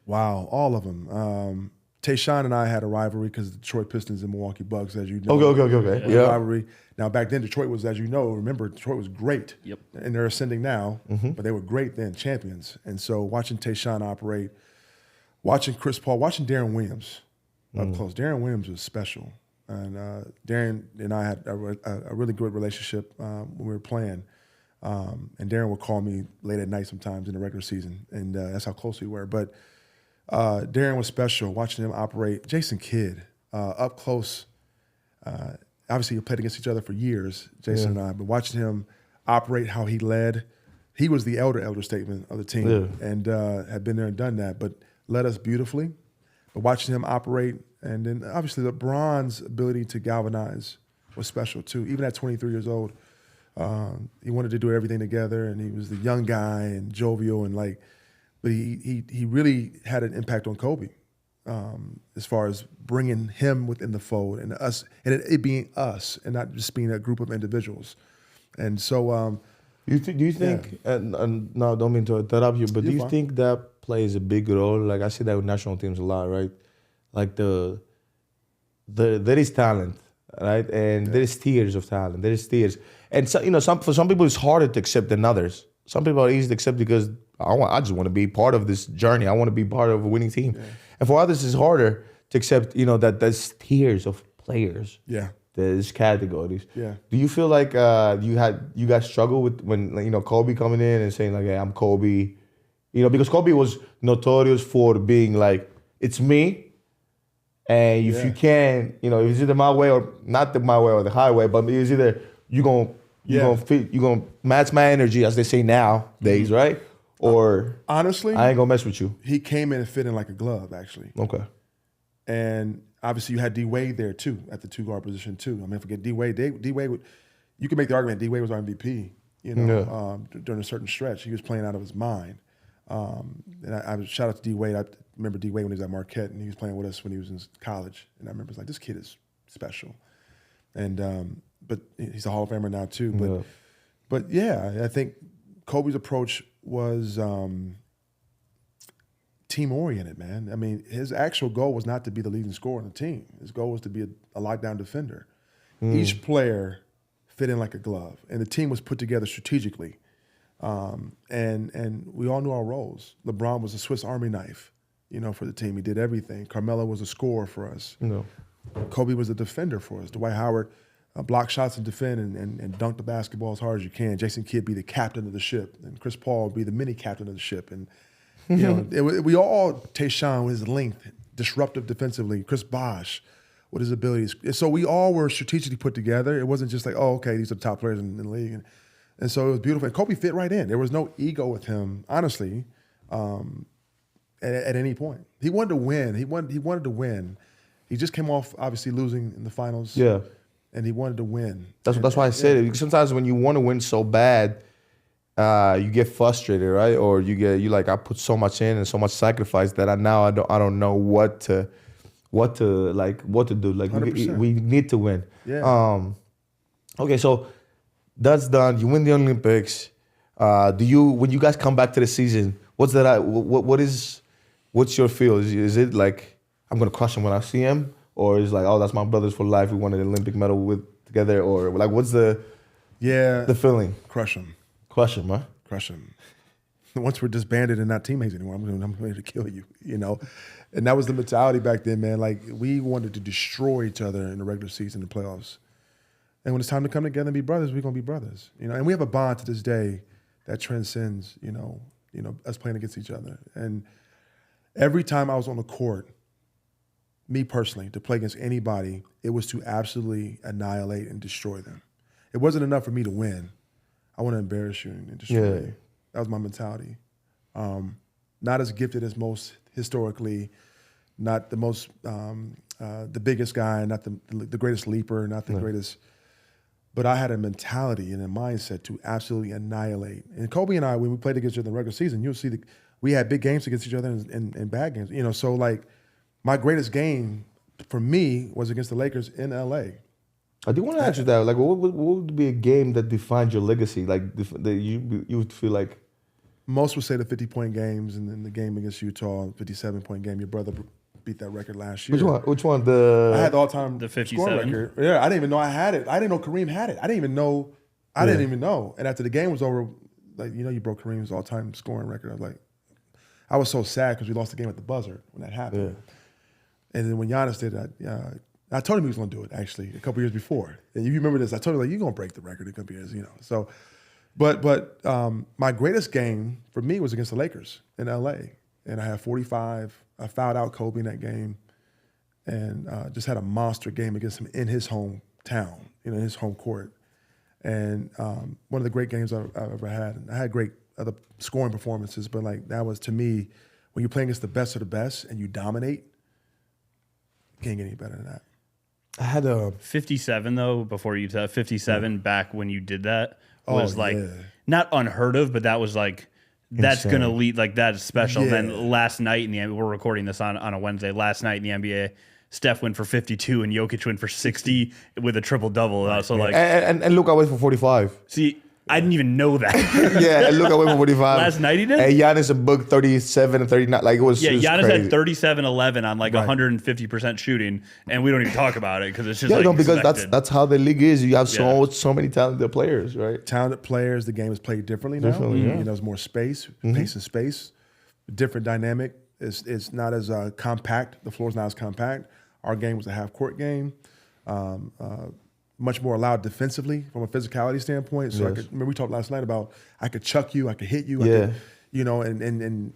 Speaker 1: Wow, all of them. Tayshaun and I had a rivalry because the Detroit Pistons and Milwaukee Bucks, as you know.
Speaker 2: Okay. Yeah.
Speaker 1: Rivalry. Now, back then, Detroit was, as you know, remember, Detroit was great.
Speaker 3: Yep.
Speaker 1: And they're ascending now, but they were great then, champions. And so watching Tayshaun operate, watching Chris Paul, watching Darren Williams up close. Darren Williams was special. And Darren and I had a really good relationship when we were playing. And Darren would call me late at night sometimes in the regular season, and that's how close we were. But Darren was special, watching him operate. Jason Kidd, up close. Obviously, we played against each other for years, Jason and I, but watching him operate, how he led. He was the elder statement of the team and had been there and done that, but led us beautifully. But watching him operate, and then obviously LeBron's ability to galvanize was special too. Even at 23 years old, he wanted to do everything together, and he was the young guy and jovial, and but he really had an impact on Kobe, as far as bringing him within the fold and us, and it being us and not just being a group of individuals. And so,
Speaker 2: do you think? And no, don't mean to interrupt you, but do you think that plays a big role? Like I see that with national teams a lot, right? Like there is talent, right? And there is tiers of talent. There is tiers, and so, for some people it's harder to accept than others. Some people are easy to accept because I just want to be part of this journey. I want to be part of a winning team. Yeah. And for others, it's harder to accept, that there's tiers of players.
Speaker 1: Yeah.
Speaker 2: There's categories.
Speaker 1: Yeah.
Speaker 2: Do you feel like you guys struggle with when Kobe coming in and saying like, "Hey, I'm Kobe," because Kobe was notorious for being like, "It's me," and if you can, it's either my way or not my way or the highway, but it's either you're gonna match my energy, as they say nowadays, right? Or
Speaker 1: honestly,
Speaker 2: I ain't gonna mess with you.
Speaker 1: He came in and fit in like a glove, actually.
Speaker 2: Okay.
Speaker 1: And obviously, you had D Wade there too at the 2-guard position too. I mean, forget D Wade. D Wade, you can make the argument D Wade was our MVP. During a certain stretch, he was playing out of his mind. And I was shout out to D Wade. I remember D Wade when he was at Marquette, and he was playing with us when he was in college. And I remember it's like, this kid is special. And but he's a Hall of Famer now too. But yeah, I think Kobe's approach was team-oriented, man. I mean, his actual goal was not to be the leading scorer on the team. His goal was to be a lockdown defender. Each player fit in like a glove, and the team was put together strategically. And we all knew our roles. LeBron was a Swiss Army knife, for the team. He did everything. Carmelo was a scorer for us. Kobe was a defender for us. Dwight Howard block shots and defend and dunk the basketball as hard as you can. Jason Kidd be the captain of the ship, and Chris Paul be the mini captain of the ship. And we all Tayshaun with his length, disruptive defensively. Chris Bosh with his abilities. So we all were strategically put together. It wasn't just like, oh, okay, these are the top players in the league. And so it was beautiful. And Kobe fit right in. There was no ego with him, honestly, at any point. He wanted to win. He wanted to win. He just came off, obviously, losing in the finals.
Speaker 2: Yeah.
Speaker 1: And he wanted to win.
Speaker 2: That's why I said it. Because sometimes when you want to win so bad, you get frustrated, right? Or you like, I put so much in and so much sacrifice that I don't know what to do. Like we need to win.
Speaker 1: Yeah.
Speaker 2: Okay, so that's done. You win the Olympics. When you guys come back to the season, what's your feel? Is it like I'm gonna crush him when I see him, or is it like, oh, that's my brothers for life, we won an Olympic medal together, or like what's the feeling?
Speaker 1: Crush him,
Speaker 2: huh?
Speaker 1: Crush him. Once we're disbanded and not teammates anymore, I'm ready to kill you, And that was the mentality back then, man. Like, we wanted to destroy each other in the regular season and playoffs. And when it's time to come together and be brothers, we're gonna be brothers, And we have a bond to this day that transcends, us playing against each other. And every time I was on the court, me personally, to play against anybody, it was to absolutely annihilate and destroy them. It wasn't enough for me to win. I want to embarrass you and destroy you. That was my mentality. Not as gifted as most historically, not the most, the biggest guy, not the greatest leaper, not the greatest. But I had a mentality and a mindset to absolutely annihilate. And Kobe and I, when we played against each other in the regular season, you'll see we had big games against each other and bad games. So like my greatest game for me was against the Lakers in LA.
Speaker 2: I do want to ask you that. Like, what would be a game that defined your legacy? Like, that you would feel like.
Speaker 1: Most would say the 50-point games, and then the game against Utah, 57-point game. Your brother beat that record last year.
Speaker 2: Which one?
Speaker 1: I had the all-time
Speaker 3: the 57
Speaker 1: scoring record. Yeah, I didn't even know I had it. I didn't know Kareem had it. I didn't even know. And after the game was over, like, you broke Kareem's all-time scoring record. I was so sad because we lost the game at the buzzer when that happened. Yeah. And then when Giannis did that, I told him he was going to do it, actually, a couple years before. And you remember this. I told him, like, you're going to break the record in a couple years, So, but my greatest game for me was against the Lakers in L.A. And I had 45. I fouled out Kobe in that game and just had a monster game against him in his hometown, in his home court. And one of the great games I've ever had. And I had great other scoring performances, but, like, that was, to me, when you're playing against the best of the best and you dominate, you can't get any better than that.
Speaker 2: I had a
Speaker 3: 57 though. Before you said 57, back when you did that was not unheard of, but that was like that's
Speaker 2: Insane.
Speaker 3: going to lead, like, that is special.
Speaker 1: Yeah.
Speaker 3: Then last night in the NBA, we're recording this on a Wednesday. Last night in the NBA, Steph went for 52 and Jokic went for 60 with a triple-double. So, like,
Speaker 2: And Luka went for 45.
Speaker 3: see, I didn't even know that.
Speaker 2: Yeah, and Luka went for 45.
Speaker 3: Last night he did?
Speaker 2: And Giannis booked 37 and 39. Like, it was
Speaker 3: Yeah,
Speaker 2: it was
Speaker 3: Giannis
Speaker 2: crazy.
Speaker 3: had 37-11 on like 150% shooting, and we don't even talk about it because it's just
Speaker 2: Yeah,
Speaker 3: like
Speaker 2: no, because
Speaker 3: expected.
Speaker 2: that's how the league is. You have so many talented players, right?
Speaker 1: Talented players. The game is played differently now.
Speaker 2: Differently, yeah.
Speaker 1: You know, there's more space, pace and space. Different dynamic. It's not as compact. The floor's not as compact. Our game was a half-court game. Much more allowed defensively from a physicality standpoint. So I could, remember we talked last night about I could chuck you, I could hit you, I could, you know, and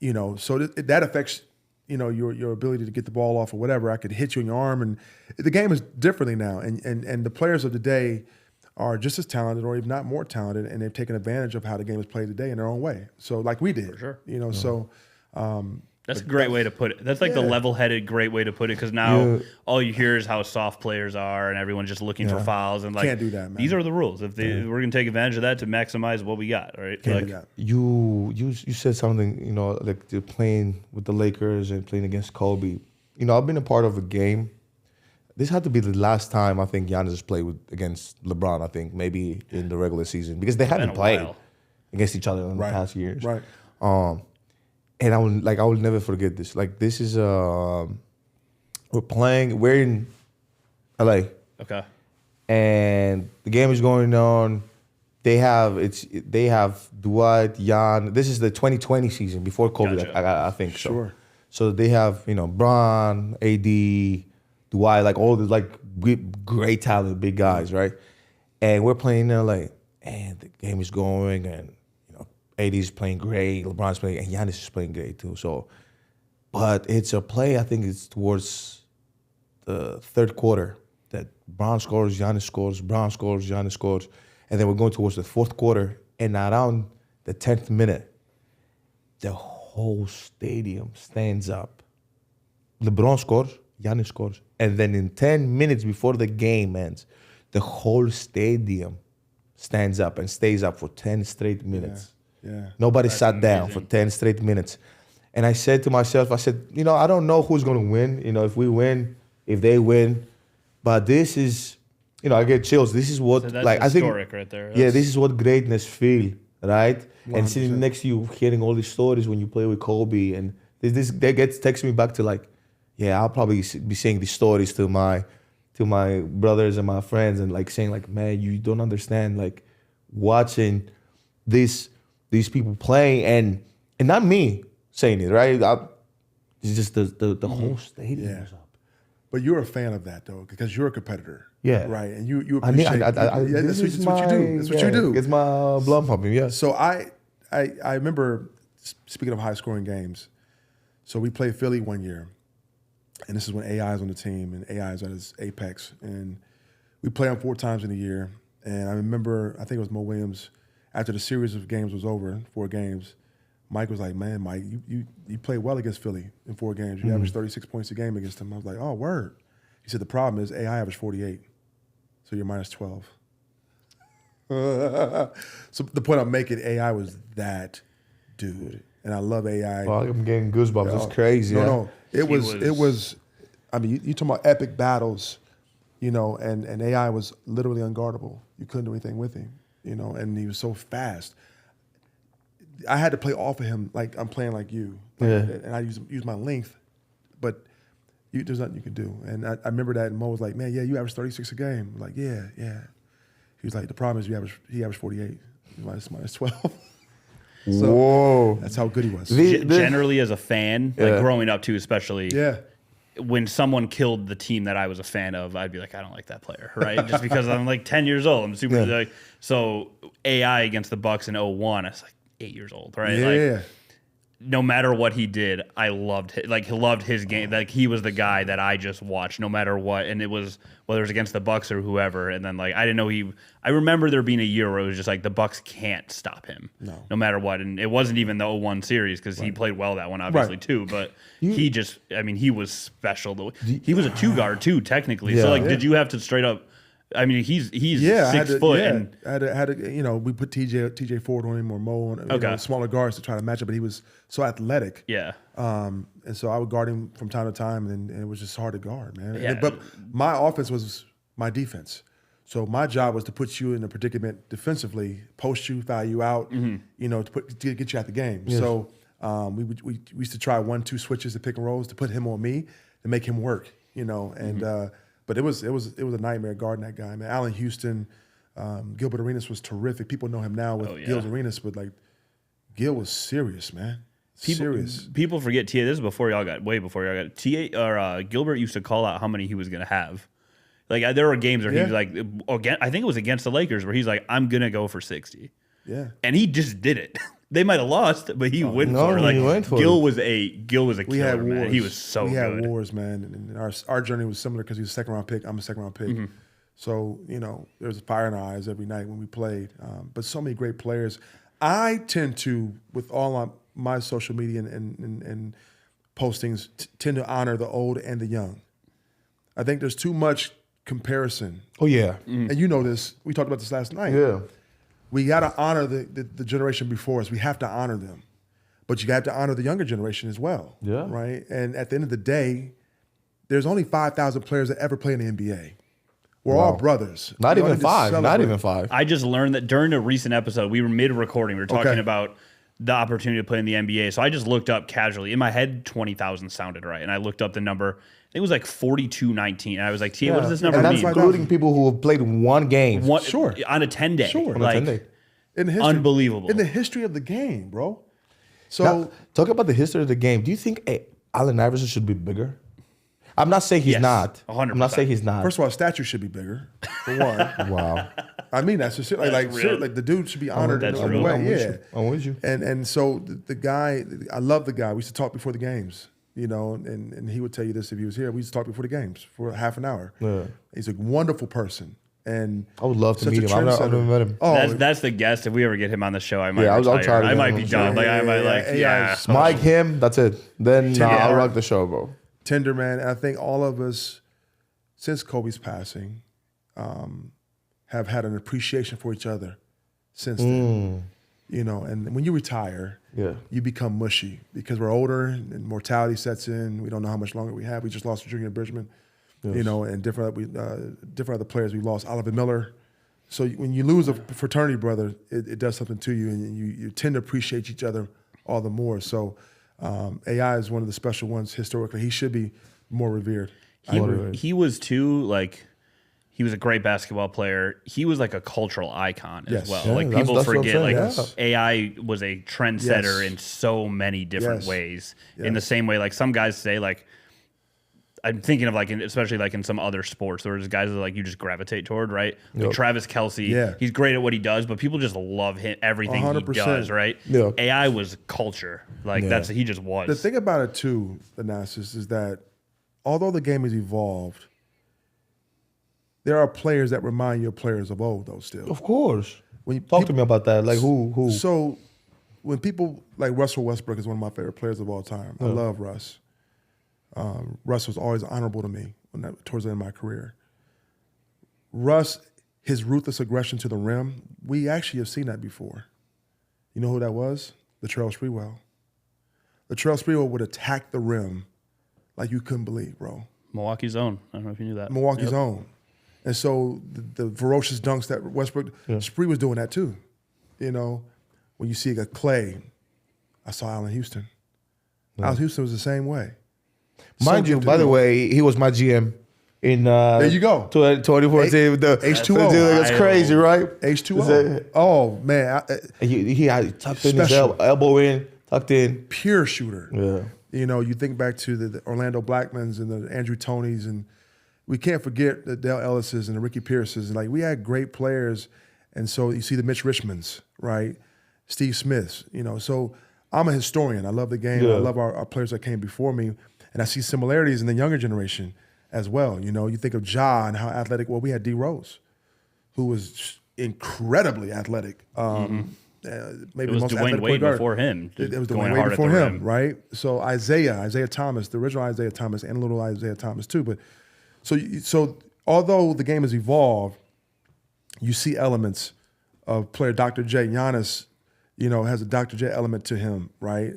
Speaker 1: you know, so that affects, you know, your ability to get the ball off or whatever. I could hit you in your arm, and the game is differently now. And the players of today are just as talented, or if not more talented, and they've taken advantage of how the game is played today in their own way. So like we did,
Speaker 3: For sure.
Speaker 1: you know. So
Speaker 3: That's a great way to put it. That's like the level-headed, great way to put it. Because now all you hear is how soft players are, and everyone's just looking for fouls. And like,
Speaker 1: Can't do that, man.
Speaker 3: These are the rules. If we're gonna take advantage of that to maximize what we got, right?
Speaker 1: Can't
Speaker 3: Like,
Speaker 1: do that.
Speaker 2: You said something, you know, like you're playing with the Lakers and playing against Kobe. You know, I've been a part of a game. This had to be the last time I think Giannis has played against LeBron. I think maybe in the regular season because they hadn't
Speaker 3: been a
Speaker 2: played
Speaker 3: while.
Speaker 2: against each other in the past years.
Speaker 1: Right.
Speaker 2: And I will never forget this. Like this is we're in LA.
Speaker 3: okay,
Speaker 2: And the game is going on. They have Dwight, Jan. This is the 2020 season before COVID,
Speaker 3: Gotcha.
Speaker 2: I think.
Speaker 1: Sure.
Speaker 2: So they have, you know, Bron, AD, Dwight, like all the like great talent, big guys, right? And we're playing in LA, and the game is going, and you know, AD's playing great, LeBron's playing, and Giannis is playing great too. So, but it's a play. I think it's towards the third quarter that Bron scores, Giannis scores, Bron scores, Giannis scores, and then we're going towards the fourth quarter, and around the 10th minute, the whole stadium stands up. LeBron scores, Giannis scores, and then in 10 minutes before the game ends, the whole stadium stands up and stays up for 10 straight minutes.
Speaker 1: Yeah.
Speaker 2: Nobody sat down
Speaker 3: amazing.
Speaker 2: for 10 straight minutes. And I said to myself, you know, I don't know who's going to win. You know, if we win, if they win. But this is, you know, I get chills. This is what,
Speaker 3: so that's
Speaker 2: like, I think,
Speaker 3: historic right there.
Speaker 2: yeah, this is what greatness feel, right? And
Speaker 1: 100%.
Speaker 2: sitting next to you, hearing all these stories when you play with Kobe, and that takes me back to like, yeah, I'll probably be saying these stories to my brothers and my friends, and like saying like, man, you don't understand, like watching these people play, and not me saying it, right? It's just the whole stadium
Speaker 1: Yeah.
Speaker 2: is up.
Speaker 1: But you're a fan of that though, because you're a competitor.
Speaker 2: Yeah.
Speaker 1: Right. And you
Speaker 2: I need,
Speaker 1: appreciate
Speaker 2: this
Speaker 1: that's
Speaker 2: is
Speaker 1: what you do. That's what you do.
Speaker 2: It's my blood pumping, yeah.
Speaker 1: So I remember, speaking of high scoring games, so we played Philly one year, and this is when AI is on the team, and AI is at its apex, and we play them 4 times in a year. And I remember, I think it was Mo Williams, after the series of games was over, 4 games, Mike was like, man, Mike, you played well against Philly in 4 games. You averaged 36 points a game against them. I was like, oh, word. He said, the problem is AI averaged 48, so you're minus 12. So the point I'm making, AI was that dude. And I love AI.
Speaker 2: Oh, I'm getting goosebumps. It's crazy.
Speaker 1: No. It
Speaker 3: was-
Speaker 1: was, I mean, you talking about epic battles, you know, and AI was literally unguardable. You couldn't do anything with him, you know, and he was so fast. I had to play off of him like I'm playing like you. And I use my length, but there's nothing you can do. And I remember that, and Mo was like, man, yeah, you average 36 a game. I'm like, yeah. He was like, the problem is he averaged 48, minus 12. So
Speaker 2: Whoa.
Speaker 1: that's how good he was.
Speaker 3: Generally, as a fan, like growing up too, especially,
Speaker 1: Yeah.
Speaker 3: when someone killed the team that I was a fan of, I'd be like, I don't like that player, right? Just because I'm like 10 years old. I'm super like, so AI against the Bucks in 01, I was like 8 years old, right?
Speaker 1: Yeah.
Speaker 3: Like, no matter what he did, I loved it. Like, he loved his game. Like, he was the guy that I just watched no matter what. And it was, whether it was against the Bucks or whoever. And then, like, I didn't know I remember there being a year where it was just like, the Bucks can't stop him no matter what. And it wasn't even the 01 series because he played well that one, obviously, too. But he just, I mean, he was special. He was a 2 guard, too, technically. So, like, did you have to straight up I mean, he's
Speaker 1: I
Speaker 3: 6 foot.
Speaker 1: Yeah,
Speaker 3: And
Speaker 1: had to, we put TJ Ford on him or Mo on smaller guards to try to match up, but he was so athletic.
Speaker 3: yeah.
Speaker 1: And so I would guard him from time to time, and it was just hard to guard, man.
Speaker 3: Yeah.
Speaker 1: But my offense was my defense. So my job was to put you in a predicament defensively, post you, foul you out, to get you out the game. Yes. So we used to try 1-2 switches to pick and rolls to put him on me to make him work, and but it was a nightmare guarding that guy, man. Allen Houston, Gilbert Arenas was terrific. People know him now with Gil Arenas, but Gil was serious, man. Serious.
Speaker 3: People forget T.A. This is before y'all got T.A. or Gilbert used to call out how many he was going to have. Like there were games where he was like, I think it was against the Lakers where he's like, I'm gonna go for 60.
Speaker 1: Yeah,
Speaker 3: and he just did it. They might have lost, but he went for it. Like Gil was a killer, man. He was so good. We had
Speaker 1: wars, man, and our journey was similar because he was a second round pick. I'm a second round pick. Mm-hmm. So there was fire in our eyes every night when we played. But so many great players. I tend to, with all my social media and postings, tend to honor the old and the young. I think there's too much comparison.
Speaker 2: Oh yeah,
Speaker 1: and you know this. We talked about this last night.
Speaker 2: Yeah,
Speaker 1: we got to honor the generation before us. We have to honor them, but you got to honor the younger generation as well.
Speaker 2: Yeah,
Speaker 1: right. And at the end of the day, there's only 5,000 players that ever play in the NBA. We're all brothers.
Speaker 2: Not even five. Not even five.
Speaker 3: I just learned that during a recent episode, we were mid-recording. We were talking about the opportunity to play in the NBA. So I just looked up casually. In my head, 20,000 sounded right, and I looked up the number. It was like 4219. And I was like, Tia, what does this number
Speaker 2: mean?
Speaker 3: And
Speaker 2: that's including people who have played one game.
Speaker 3: On a 10-day.
Speaker 1: Sure.
Speaker 3: Like,
Speaker 2: on a 10-day.
Speaker 1: In the history,
Speaker 3: unbelievable.
Speaker 1: In the history of the game, bro. So
Speaker 2: now, talk about the history of the game. Do you think Allen Iverson should be bigger? I'm not saying he's not.
Speaker 3: 100%.
Speaker 2: I'm not saying he's not.
Speaker 1: First of all, his statue should be bigger, for one.
Speaker 2: Wow.
Speaker 1: I mean, that's just like the dude should be honored in a way.
Speaker 2: I'm with you.
Speaker 1: And so the guy, I love the guy. We used to talk before the games. And he would tell you this if he was here. We used to talk before the games for half an hour. Yeah. He's a wonderful person. And
Speaker 2: I would love to meet him. I've never met him.
Speaker 3: Oh, that's the guest. If we ever get him on the show, I might retire. I might be done.
Speaker 2: Mike him, that's it. Then I'll rock the show, bro.
Speaker 1: Tender, man. And I think all of us, since Kobe's passing, have had an appreciation for each other since then. And when you retire, you become mushy because we're older and mortality sets in. We don't know how much longer we have. We just lost Junior Bridgman, and different other players. We lost Oliver Miller. So when you lose a fraternity brother, it does something to you, and you tend to appreciate each other all the more. So AI is one of the special ones historically. He should be more revered.
Speaker 3: He was too, like, he was a great basketball player. He was like a cultural icon as well.
Speaker 2: Yeah,
Speaker 3: like people forget, AI was a trendsetter in so many different ways. In the same way, like some guys say, like, I'm thinking of especially in some other sports, there's guys that you just gravitate toward, right? Like Travis Kelce, he's great at what he does, but people just love him, everything 100%. He does, right? Yeah. AI was culture. He just was.
Speaker 1: The thing about it too, Thanasis, is that although the game has evolved, there are players that remind you of players of old, though, still.
Speaker 2: Of course. Talk to me about that. Like who?
Speaker 1: So when people, like Russell Westbrook is one of my favorite players of all time. I love Russ. Russ was always honorable to me towards the end of my career. Russ, his ruthless aggression to the rim, we actually have seen that before. You know who that was? Latrell Sprewell. Latrell Sprewell would attack the rim like you couldn't believe, bro.
Speaker 3: Milwaukee's own. I don't know if you knew that.
Speaker 1: Milwaukee's own. And so the ferocious dunks that Westbrook, Spree was doing that too. When you see a Clay, I saw Allen Houston. Allen Houston was the same way.
Speaker 2: Mind you, by the way, he was my GM in
Speaker 1: there you go
Speaker 2: 2014 with the
Speaker 1: H2O.
Speaker 2: That's crazy, right?
Speaker 1: H2O. Oh man,
Speaker 2: he had tucked in his elbow in, tucked in.
Speaker 1: Pure shooter.
Speaker 2: Yeah.
Speaker 1: You think back to the Orlando Blackmans and the Andrew Tonys, and we can't forget the Dale Ellises and the Ricky Pierces. And we had great players, and so you see the Mitch Richmonds, right? Steve Smiths. So I'm a historian. I love the game. I love our players that came before me. And I see similarities in the younger generation as well. You think of Ja and how athletic. Well, we had D Rose, who was incredibly athletic. Maybe
Speaker 3: it was Dwayne Wade before him.
Speaker 1: It was Dwayne Wade before him, right? So Isaiah Thomas, the original Isaiah Thomas, and a little Isaiah Thomas too. But so although the game has evolved, you see elements of player Dr. J. Giannis, has a Dr. J element to him, right?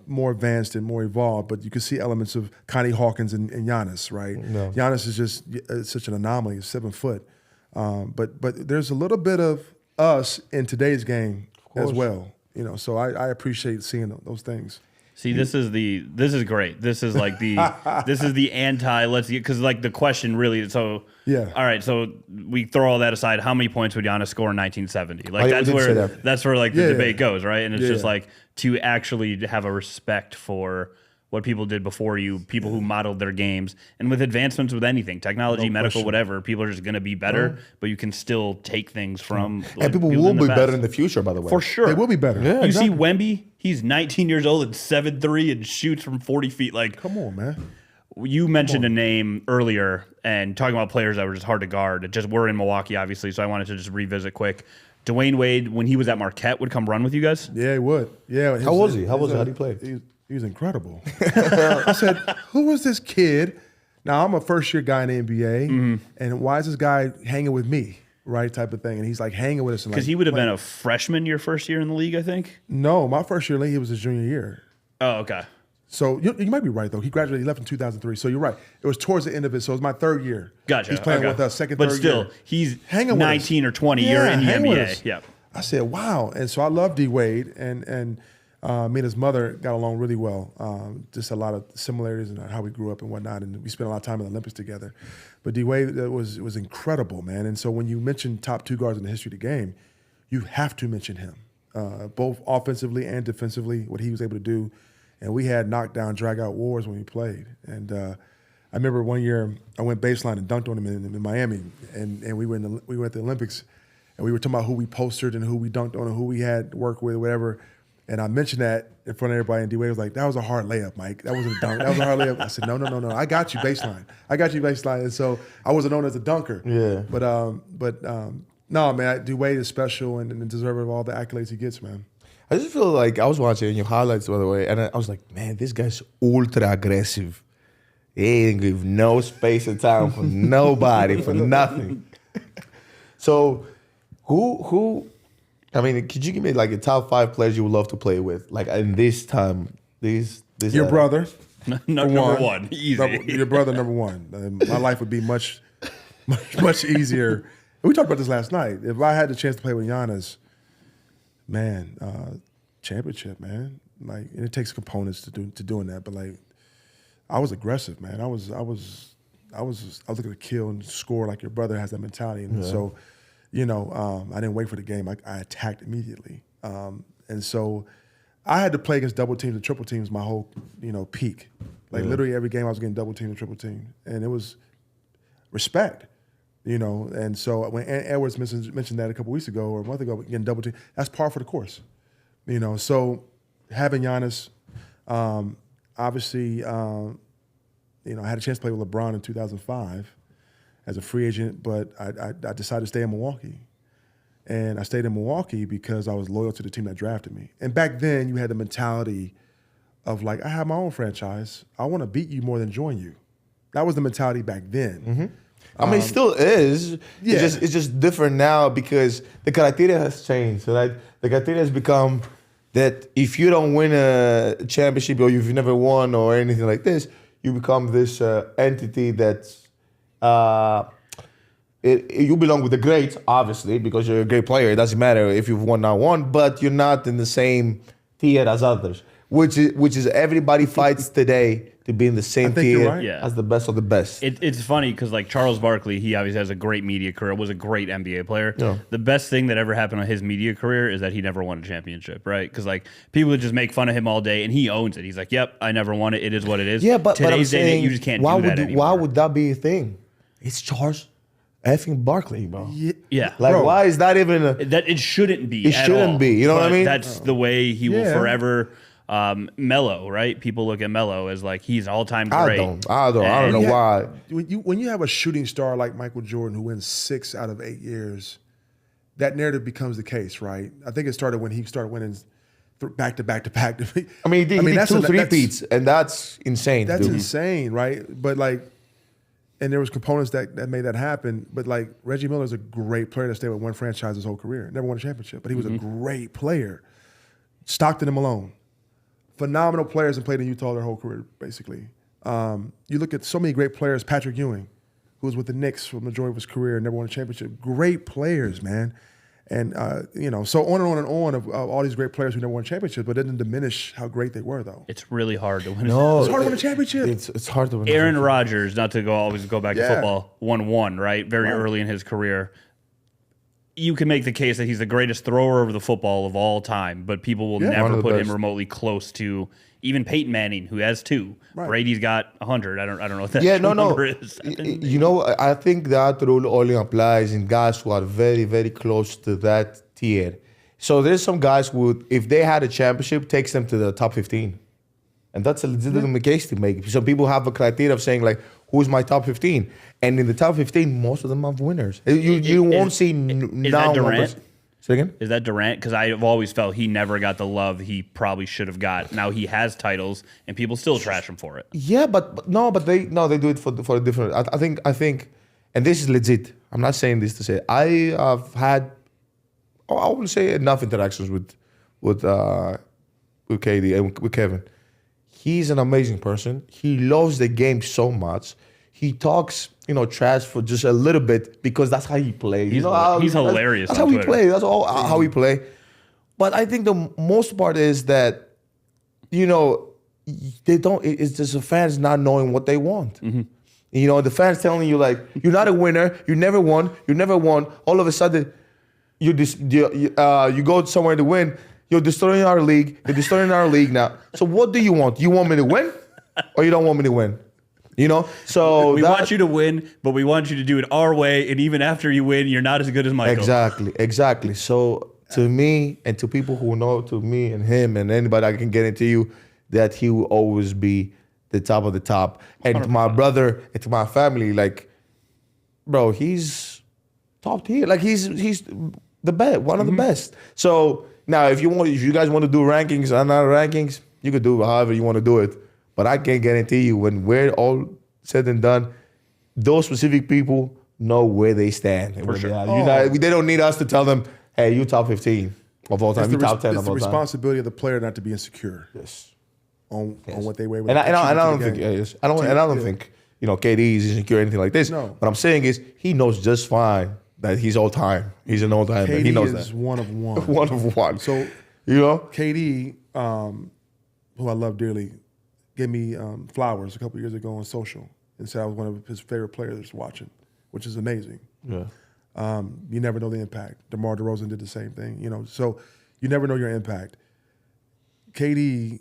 Speaker 1: More advanced and more evolved, but you can see elements of Connie Hawkins and Giannis, right? No. Giannis is just such an anomaly. He's 7 foot. But there's a little bit of us in today's game as well, so I appreciate seeing those things.
Speaker 3: See, this is great. This is like the anti, because like the question really, so, yeah. All right, so we throw all that aside. How many points would Giannis score in 1970? Like that's where like the debate goes, right? And it's just like to actually have a respect for what people did before you, people who modeled their games. And with advancements with anything, technology, medical, whatever, people are just going to be better, but you can still take things from
Speaker 2: and people will be better in the future, by the way.
Speaker 3: For sure.
Speaker 1: They will be better.
Speaker 3: Yeah, you see Wemby, he's 19 years old and 7'3" and shoots from 40 feet. Like,
Speaker 1: come on, man.
Speaker 3: You mentioned a name earlier and talking about players that were just hard to guard. We're in Milwaukee, obviously, so I wanted to just revisit quick. Dwayne Wade, when he was at Marquette, would come run with you guys?
Speaker 1: Yeah, he would. Yeah.
Speaker 2: How was he? How did he play?
Speaker 1: He was incredible. I said, who was this kid? Now, I'm a first-year guy in the NBA, and why is this guy hanging with me, right, type of thing? And he's like hanging with us.
Speaker 3: Because he would have been a freshman your first year in the league, I think?
Speaker 1: No, my first year in the league, he was his junior year.
Speaker 3: Oh, okay.
Speaker 1: So you might be right, though. He graduated, he left in 2003. So you're right. It was towards the end of it. So it was my third year.
Speaker 3: Gotcha.
Speaker 1: He's playing with us, third year.
Speaker 3: But still, he's hanging 19 or 20. You're in the NBA. Yeah.
Speaker 1: I said, wow. And so I love D. Wade, and me and his mother got along really well. Just a lot of similarities in how we grew up and whatnot, and we spent a lot of time in the Olympics together. But D. Wade was incredible, man. And so when you mention top 2 guards in the history of the game, you have to mention him, both offensively and defensively, what he was able to do. And we had knockdown, drag-out wars when we played. And I remember one year I went baseline and dunked on him in Miami, and we were at the Olympics, and we were talking about who we postered and who we dunked on and who we had worked with, whatever. And I mentioned that in front of everybody, and D-Wade was like, that was a hard layup, Mike. That wasn't a dunk. That was a hard layup. I said, no. I got you baseline. And so I wasn't known as a dunker.
Speaker 2: Yeah.
Speaker 1: But no, man, D-Wade is special and deserving of all the accolades he gets, man.
Speaker 2: I just feel like I was watching your highlights, by the way, and I was like, man, this guy's ultra aggressive. He didn't give no space and time for nobody, for nothing. So who I mean, could you give me like a top 5 players you would love to play with? Like in this time, this
Speaker 1: your brother.
Speaker 3: Number one. Easy.
Speaker 1: Your brother, number one. My life would be much easier. We talked about this last night. If I had the chance to play with Giannis, man, championship, man. Like, and it takes components to doing that, but like, I was aggressive, man. I was looking to kill and score like your brother has that mentality, and so, I didn't wait for the game. I attacked immediately, and so I had to play against double teams and triple teams my whole, peak. Like literally every game I was getting double teamed and triple teamed, and it was respect. And so when Edwards mentioned that a couple weeks ago or a month ago, getting double team, that's par for the course. So having Giannis, obviously, I had a chance to play with LeBron in 2005 as a free agent, but I decided to stay in Milwaukee. And I stayed in Milwaukee because I was loyal to the team that drafted me. And back then, you had the mentality of like, I have my own franchise. I want to beat you more than join you. That was the mentality back then.
Speaker 2: Mm-hmm. I mean, it still is. Yeah. It's just different now because the criteria has changed. So like the criteria has become that if you don't win a championship or you've never won or anything like this, you become this entity that's you belong with the greats, obviously, because you're a great player. It doesn't matter if you've won, not won, but you're not in the same tier as others, which is everybody fights today to be in the same tier as the best of the best.
Speaker 3: It's funny because like Charles Barkley, he obviously has a great media career, was a great NBA player. Yeah. The best thing that ever happened on his media career is that he never won a championship, right? Because like people would just make fun of him all day, and he owns it. He's like, "Yep, I never won it. It is what it is."
Speaker 2: Yeah, but
Speaker 3: today's
Speaker 2: I'm saying,
Speaker 3: day, you just can't do that anymore.
Speaker 2: Why would that be a thing? It's Charles effing Barkley, bro.
Speaker 3: Yeah.
Speaker 2: Like, bro, why is that even
Speaker 3: that it shouldn't be.
Speaker 2: It shouldn't be. You know what I mean?
Speaker 3: That's the way he will forever. Melo, right? People look at Melo as like he's all-time great.
Speaker 2: I don't know why.
Speaker 1: When you have a shooting star like Michael Jordan who wins 6 out of 8 years, that narrative becomes the case, right? I think it started when he started winning back to back.
Speaker 2: I mean, he did 2 3-peats, and that's insane.
Speaker 1: That's insane, right? But like, And there was components that made that happen. But like Reggie Miller's a great player that stayed with one franchise his whole career. Never won a championship, but he was a great player. Stockton and Malone, phenomenal players and played in Utah their whole career, basically. You look at so many great players, Patrick Ewing, who was with the Knicks for the majority of his career, never won a championship. Great players, man. And, so on and on and on of all these great players who never won championships, but it didn't diminish how great they were, though.
Speaker 3: It's really hard to win.
Speaker 2: No,
Speaker 1: It's hard to win a championship.
Speaker 2: It's hard to win.
Speaker 3: Aaron Rodgers, not to always go back to football, won one, right? Very early in his career. You can make the case that he's the greatest thrower of the football of all time, but people will never put him remotely close to even Peyton Manning, who has 2. Right. Brady's got 100. I don't know what that number is.
Speaker 2: I think that rule only applies in guys who are very, very close to that tier. So there's some guys who, if they had a championship, takes them to the top 15. And that's a legitimate case to make. Some people have a criteria of saying, like, who's my top 15? And in the top 15, most of them have winners. You won't see
Speaker 3: is that Durant?
Speaker 2: Say again?
Speaker 3: Is that Durant? Because I've always felt he never got the love he probably should have got. Now he has titles, and people still trash him for it.
Speaker 2: Yeah, but they do it for a different. I think, and this is legit. I'm not saying this to say I have had, I wouldn't say enough interactions with KD and with Kevin. He's an amazing person. He loves the game so much. He talks, trash for just a little bit because that's how he plays.
Speaker 3: He's hilarious.
Speaker 2: That's how he plays. That's all how he plays. But I think the most part is that, they don't. It's just the fans not knowing what they want. Mm-hmm. The fans telling you like, you're not a winner. You never won. You never won. All of a sudden, you go somewhere to win. You're destroying our league. You're destroying our league now. So what do you want? You want me to win, or you don't want me to win? So
Speaker 3: we want you to win, but we want you to do it our way. And even after you win, you're not as good as Michael.
Speaker 2: Exactly. So to me and to people who know, to me and him and anybody I can get into you, that he will always be the top of the top. And 100%. To my brother and to my family, like, bro, he's top tier. Like he's the best, one of the best. So now, if you guys want to do rankings or not rankings, you could do it however you want to do it. But I can guarantee you, when we're all said and done, those specific people know where they stand.
Speaker 3: For sure.
Speaker 2: They don't need us to tell them, hey, you top 15 of all time, you top 10 of all time.
Speaker 1: It's the responsibility of the player not to be insecure.
Speaker 2: Yes.
Speaker 1: On what they weigh.
Speaker 2: And I don't think KD is insecure or anything like this.
Speaker 1: No.
Speaker 2: What I'm saying is he knows just fine that he's all time. He's an all time.
Speaker 1: KD
Speaker 2: he knows
Speaker 1: is
Speaker 2: that.
Speaker 1: one of one.
Speaker 2: One of one.
Speaker 1: So KD, who I love dearly, gave me flowers a couple years ago on social and said I was one of his favorite players watching, which is amazing.
Speaker 2: Yeah.
Speaker 1: You never know the impact. DeMar DeRozan did the same thing. So you never know your impact. KD,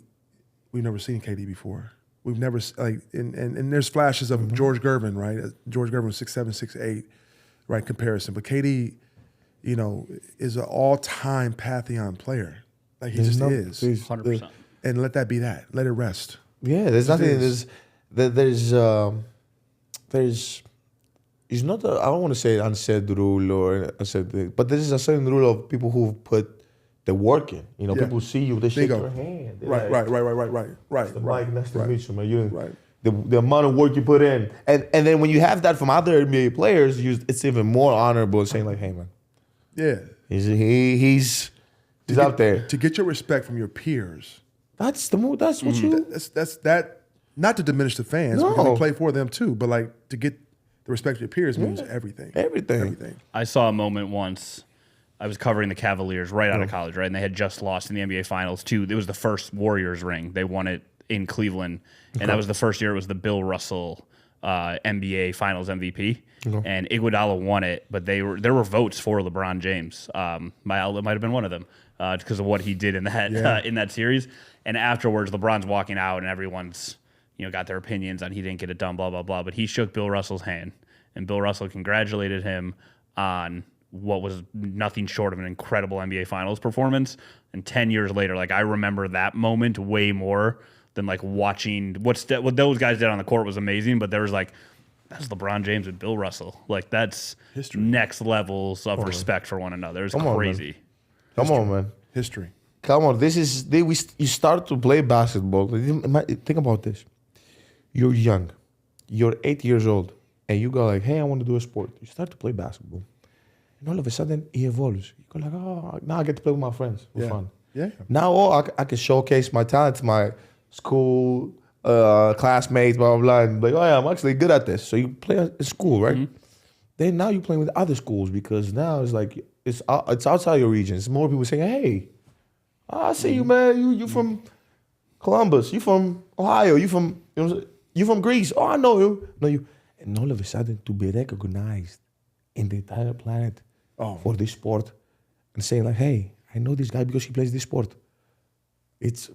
Speaker 1: we've never seen KD before. We've never and there's flashes of George Gervin, right? George Gervin was 6'7", 6'8", right? Comparison, but KD, is an all-time Pantheon player. Like he just is.
Speaker 3: 100%.
Speaker 1: And let that be that. Let it rest.
Speaker 2: Yeah, there's nothing. There's not. I don't want to say unsaid rule or unsaid thing, but there is a certain rule of people who put the work in. People see you, they shake your hand.
Speaker 1: Right.
Speaker 2: The mic, nice to meet you, man.
Speaker 1: Right.
Speaker 2: The amount of work you put in, and then when you have that from other NBA players, it's even more honorable saying like, hey, man.
Speaker 1: Yeah.
Speaker 2: He's out there
Speaker 1: to get your respect from your peers.
Speaker 2: That's the move. That's what you.
Speaker 1: That's that. Not to diminish the fans because we play for them too, but like to get the respect of your peers means everything.
Speaker 2: Everything.
Speaker 3: I saw a moment once. I was covering the Cavaliers right out of college, right, and they had just lost in the NBA Finals too. It was the first Warriors ring. They won it in Cleveland, and that was the first year. It was the Bill Russell NBA Finals MVP, and Iguodala won it. But there were votes for LeBron James. My outlet might have been one of them because of what he did in that in that series. And afterwards, LeBron's walking out, and everyone's got their opinions on he didn't get it done, blah blah blah. But he shook Bill Russell's hand, and Bill Russell congratulated him on what was nothing short of an incredible NBA Finals performance. And 10 years later, like I remember that moment way more than like watching what those guys did on the court was amazing. But there was like, that's LeBron James and Bill Russell. Like that's
Speaker 1: history.
Speaker 3: Next levels of respect for one another. It's crazy.
Speaker 2: Come on, man.
Speaker 1: History.
Speaker 2: Come on. You start to play basketball. Think about this. You're young. You're 8 years old. and you go like, hey, I want to do a sport. You start to play basketball. And all of a sudden, it evolves. You go like, oh, now I get to play with my friends. It's fun.
Speaker 1: Yeah.
Speaker 2: Now I can showcase my talent to my school classmates, blah, blah, blah. And like, oh, yeah, I'm actually good at this. So you play at school, right? Mm-hmm. Then now you're playing with other schools because now it's like, it's outside your region. It's more people saying, hey, I see you, man. You from Columbus. You from Ohio. You from Greece. Oh, I know you. And all of a sudden, to be recognized in the entire planet for this sport and saying like, hey, I know this guy because he plays this sport. It's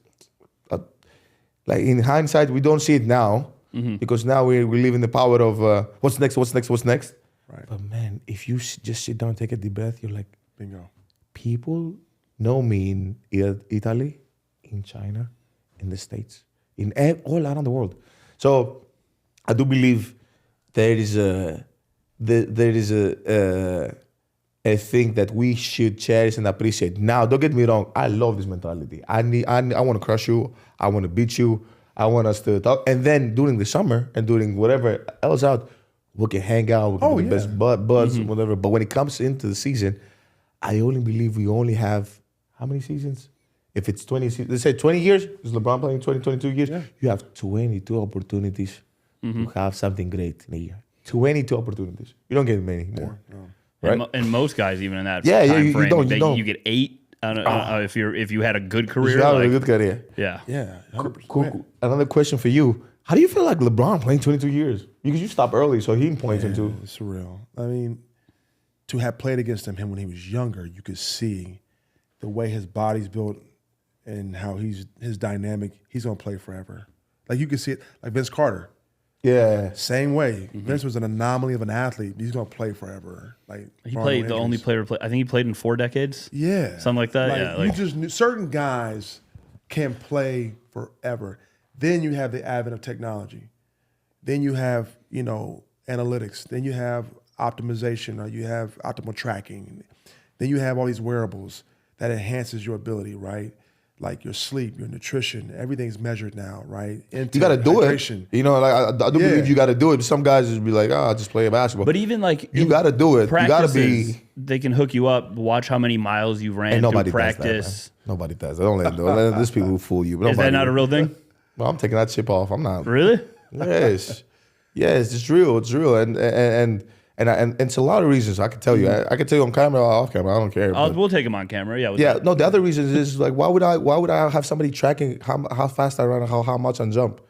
Speaker 2: like in hindsight, we don't see it now because now we live in the power of what's next.
Speaker 1: Right.
Speaker 2: But man, if you just sit down and take a deep breath, you're like,
Speaker 1: bingo.
Speaker 2: People know me in Italy, in China, in the States, all around the world. So I do believe there is a thing that we should cherish and appreciate. Now, don't get me wrong. I love this mentality. I want to crush you. I want to beat you. I want us to talk. And then during the summer and during whatever else out, we can hang out. We can be the best buds, whatever. But when it comes into the season, I only believe we only have how many seasons? If it's 20 seasons, let's say 20 years, is LeBron playing 20, 22 years? Yeah. You have 22 opportunities to have something great in a year. 22 opportunities. You don't get many more. No.
Speaker 3: Right? And most guys, even in that time frame, you get 8. I don't know, if you had a good career.
Speaker 2: You have a good career.
Speaker 3: Yeah.
Speaker 1: Yeah.
Speaker 2: Cool. Another question for you. How do you feel like LeBron playing 22 years? Because you stopped early, so he playing 22.
Speaker 1: It's surreal. I mean, to have played against him when he was younger, you could see the way his body's built and how his dynamic. He's gonna play forever. Like you could see it, like Vince Carter.
Speaker 2: Yeah.
Speaker 1: Same way. Vince was an anomaly of an athlete. He's gonna play forever. Like
Speaker 3: he played the only player to play. I think he played in 4 decades.
Speaker 1: Yeah.
Speaker 3: Something like that.
Speaker 1: You just knew certain guys can play forever. Then you have the advent of technology. Then you have, analytics. Then you have optimization, or you have optimal tracking. Then you have all these wearables that enhances your ability, right? Like your sleep, your nutrition, everything's measured now, right?
Speaker 2: You got to do
Speaker 1: hydration.
Speaker 2: It. I do believe you got to do it. Some guys just be like, I'll just play basketball.
Speaker 3: But even like
Speaker 2: you got to do it. You got to be.
Speaker 3: They can hook you up, watch how many miles you ran through practice.
Speaker 2: Does that, nobody does that. Don't let these people who fool you.
Speaker 3: Is that not a real thing?
Speaker 2: Well, I'm taking that chip off. I'm not.
Speaker 3: Really?
Speaker 2: Yes. Yes, it's real. It's real. And it's a lot of reasons. I can tell you. I can tell you on camera or off camera. I don't care.
Speaker 3: We'll take them on camera. Yeah.
Speaker 2: No, the other reason is like, why would I have somebody tracking how fast I run, how much I jump?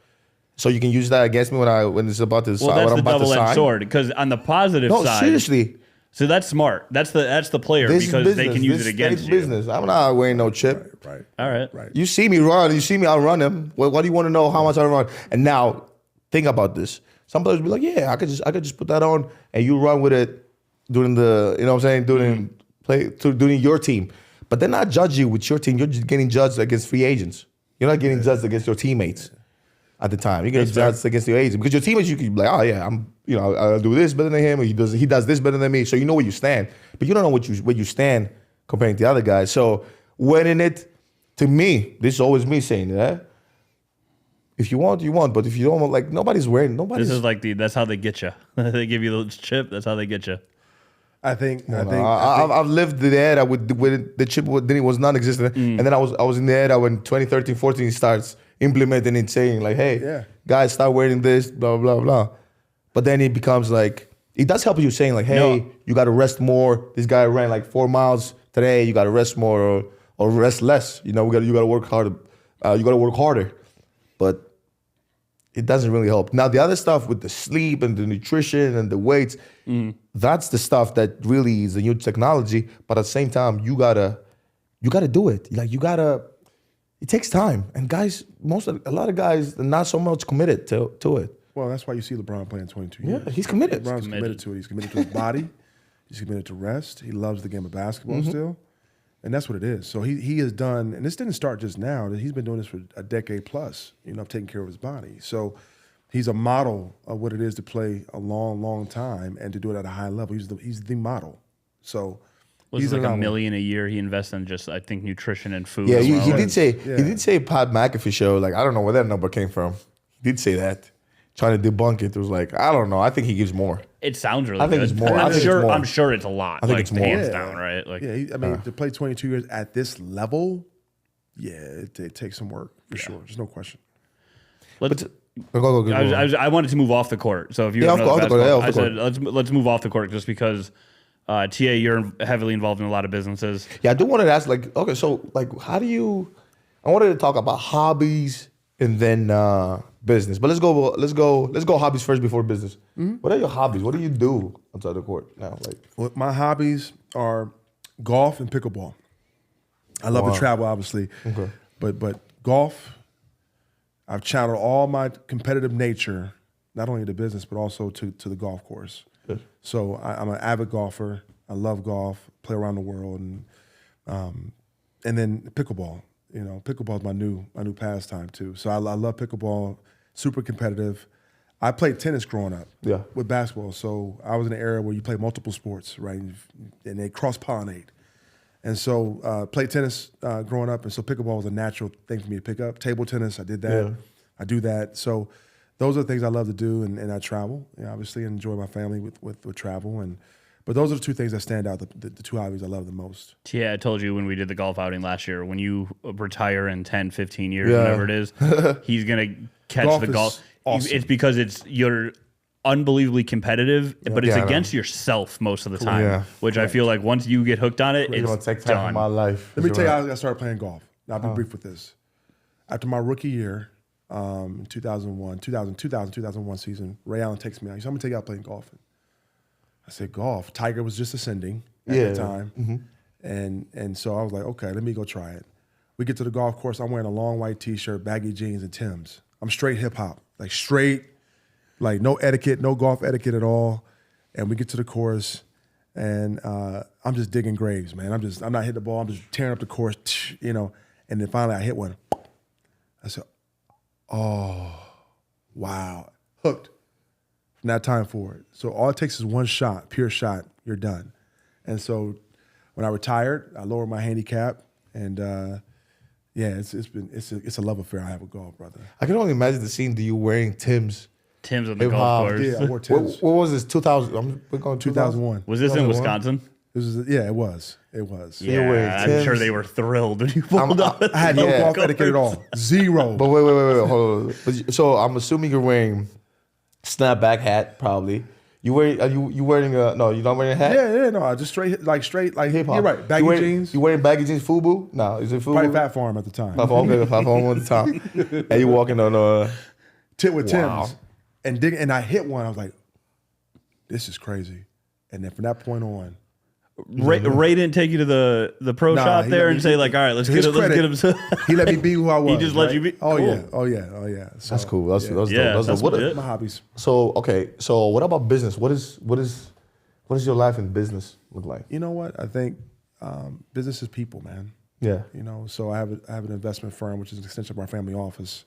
Speaker 2: So you can use that against me when it's about to sign.
Speaker 3: Well, that's the double-edged sword. Because on the positive side,
Speaker 2: seriously.
Speaker 3: So that's smart. That's the player because they can use it against you.
Speaker 2: Business. I'm not wearing no chip.
Speaker 1: Right.
Speaker 3: All right.
Speaker 2: You see me run. You see me outrun him. What do you want to know? How much I run? And now, think about this. Some players be like, yeah, I could just put that on and you run with it during the, you know what I'm saying, during your team. But they're not judging you with your team. You're just getting judged against free agents. You're not getting judged against your teammates at the time. You're getting judged against your agents. Because your teammates, you could be like, oh yeah, I'll do this better than him, or he does this better than me. So you know where you stand. But you don't know where you stand comparing to the other guys. So winning it, to me, this is always me saying that. If you want, you want. But if you don't want, like, nobody's wearing. This
Speaker 3: is like that's how they get you. They give you the chip. That's how they get you.
Speaker 1: I think
Speaker 2: I've lived the era with the chip then it was non-existent, and then I was in the era when 2013, 14 starts implementing it, saying like, hey, guys, start wearing this, blah blah blah. But then it becomes like it does help you saying like, hey, you got to rest more. This guy ran like 4 miles today. You got to rest more or rest less. You got to work harder. You got to work harder. But it doesn't really help. Now, the other stuff with the sleep and the nutrition and the weights, that's the stuff that really is the new technology. But at the same time, you gotta do it. Like it takes time. And guys, a lot of guys are not so much committed to it.
Speaker 1: Well, that's why you see LeBron playing 22 years.
Speaker 2: Yeah, he's committed.
Speaker 1: LeBron's committed to it. He's committed to his body. He's committed to rest. He loves the game of basketball still. And that's what it is. So he has done, and this didn't start just now. He's been doing this for a decade plus, taking care of his body. So he's a model of what it is to play a long, long time and to do it at a high level. He's the model. So
Speaker 3: he's like $1 million a year he invests in just, I think, nutrition and food.
Speaker 2: Yeah, he did say Pat McAfee show. Like, I don't know where that number came from. He did say that. trying to debunk it. It was like, I don't know. I think he gives more.
Speaker 3: It sounds really
Speaker 2: I think
Speaker 3: good.
Speaker 2: it's more.
Speaker 3: And
Speaker 2: I think it's more.
Speaker 3: I'm sure it's a lot.
Speaker 2: I think it's more.
Speaker 3: Hands down, right? Like,
Speaker 1: I mean, to play 22 years at this level, it takes some work for sure. There's no question.
Speaker 3: Let's.
Speaker 2: Go.
Speaker 3: I wanted to move off the court. So if you
Speaker 2: Yeah,
Speaker 3: don't know
Speaker 2: off the court.
Speaker 3: I said let's move off the court just because TA, you're heavily involved in a lot of businesses.
Speaker 2: Yeah, I do want to ask, like, okay, so like, how do you? I wanted to talk about hobbies and then business, but let's go hobbies first before business. Mm-hmm. What are your hobbies? What do you do outside the court now? Like,
Speaker 1: well, my hobbies are golf and pickleball. I love to travel, obviously, but golf. I've channeled all my competitive nature, not only to business, but also to the golf course. Good. So I'm an avid golfer. I love golf, play around the world, and then pickleball. You know, pickleball is my new pastime too. So I love pickleball, super competitive. I played tennis growing up with basketball. So I was in an era where you play multiple sports, right? And they cross-pollinate. And so played tennis growing up, and so pickleball was a natural thing for me to pick up. Table tennis, I did that. Yeah. I do that. So those are the things I love to do, and I travel, obviously, and enjoy my family with travel. But those are the two things that stand out, the two hobbies I love the most.
Speaker 3: Yeah, I told you when we did the golf outing last year, when you retire in 10, 15 years, whatever it is, he's going to catch the golf. Awesome. It's because you're unbelievably competitive, but it's against yourself most of the time, which I feel like once you get hooked on it, it's going to take time
Speaker 2: done. My life.
Speaker 1: Let me tell you how I started playing golf. Now, I'll be brief with this. After my rookie year, 2001 season, Ray Allen takes me out. He said, I'm going to take you out playing golf. I said, golf. Tiger was just ascending at the time. Mm-hmm. And so I was like, okay, let me go try it. We get to the golf course. I'm wearing a long white T-shirt, baggy jeans, and Timbs. I'm straight hip-hop, like straight, like no etiquette, no golf etiquette at all. And we get to the course, and I'm just digging graves, man. I'm not hitting the ball. I'm just tearing up the course, And then finally I hit one. I said, oh, wow, hooked. From that time forward. So all it takes is one shot, pure shot, you're done. And so when I retired, I lowered my handicap, and it's a love affair I have with golf, brother.
Speaker 2: I can only imagine the scene. Do you wearing Timbs?
Speaker 3: Timbs on the golf course.
Speaker 1: Yeah, I wore Timbs.
Speaker 2: What was this? 2000? We're going
Speaker 1: 2001.
Speaker 3: Was this in Wisconsin?
Speaker 1: It was.
Speaker 3: Yeah, I'm sure they were thrilled when you pulled up.
Speaker 1: I had no golf etiquette at all. Zero.
Speaker 2: But wait, hold on. So I'm assuming you're wearing snapback hat, probably. You wearing a no? You're not wearing a hat.
Speaker 1: Yeah. No, I just straight hip hop. You're right. Baggy jeans.
Speaker 2: You wearing baggy jeans? FUBU? No, is it FUBU?
Speaker 1: Probably Fat Farm at the time.
Speaker 2: Fat Farm at the time. And you walking on
Speaker 1: tit with Timbs, and I hit one. I was like, this is crazy. And then from that point on,
Speaker 3: Ray didn't take you to the pro shop there and say like, all right, let's get him.
Speaker 1: He let me be who I was.
Speaker 3: He just let you be.
Speaker 1: Oh yeah. So,
Speaker 2: that's cool. That's dope.
Speaker 1: My hobbies.
Speaker 2: So what about business? What does your life in business look like?
Speaker 1: You know what? I think business is people, man.
Speaker 2: Yeah.
Speaker 1: So I have an investment firm which is an extension of our family office,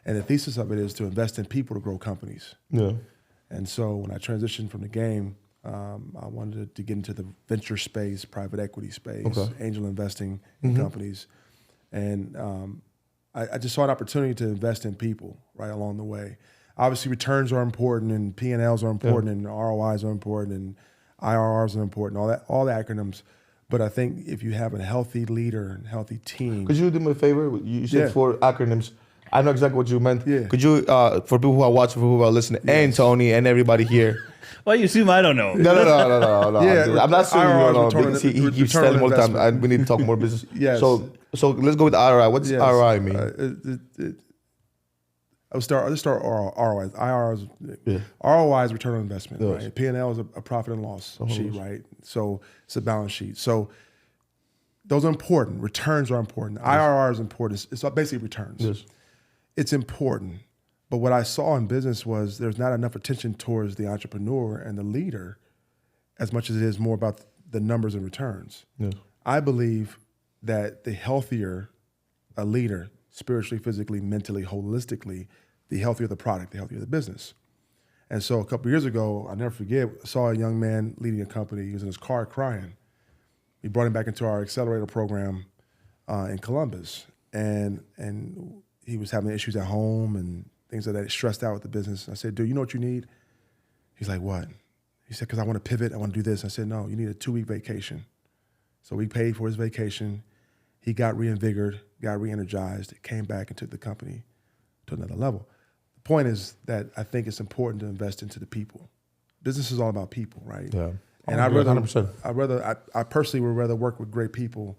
Speaker 1: and the thesis of it is to invest in people to grow companies.
Speaker 2: Yeah.
Speaker 1: And so when I transitioned from the game, I wanted to get into the venture space, private equity space, angel investing in companies. And I just saw an opportunity to invest in people right along the way. Obviously, returns are important, and P&Ls are important, and ROIs are important, and IRRs are important, all the acronyms. But I think if you have a healthy leader and healthy team.
Speaker 2: Could you do me a favor? You said 4 acronyms. I know exactly what you meant.
Speaker 1: Yeah.
Speaker 2: Could you, for people who are watching, for people who are listening, and Tony and everybody here.
Speaker 3: Well, you assume I don't know.
Speaker 2: No.
Speaker 1: Yeah,
Speaker 2: I'm not assuming you don't know. Because he keeps telling all the time, we need to talk more business.
Speaker 1: Yes.
Speaker 2: So let's go with ROI. What does ROI mean?
Speaker 1: Let's start ROIs. ROI is return on investment, right? P&L is a profit and loss sheet, right? So it's a balance sheet. So those are important. Returns are important. IRR is important. It's basically returns.
Speaker 2: Yes.
Speaker 1: It's important. But what I saw in business was there's not enough attention towards the entrepreneur and the leader as much as it is more about the numbers and returns.
Speaker 2: Yes.
Speaker 1: I believe that the healthier a leader, spiritually, physically, mentally, holistically, the healthier the product, the healthier the business. And so a couple of years ago, I'll never forget, saw a young man leading a company. He was in his car crying. We brought him back into our accelerator program in Columbus. And he was having issues at home, and things that stressed out with the business. I said, dude, you know what you need? He's like, what? He said, because I want to pivot. I want to do this. I said, no, you need a 2-week vacation. So we paid for his vacation. He got reinvigorated, got re-energized, came back and took the company to another level. The point is that I think it's important to invest into the people. Business is all about people, right?
Speaker 2: Yeah.
Speaker 1: And I personally would rather work with great people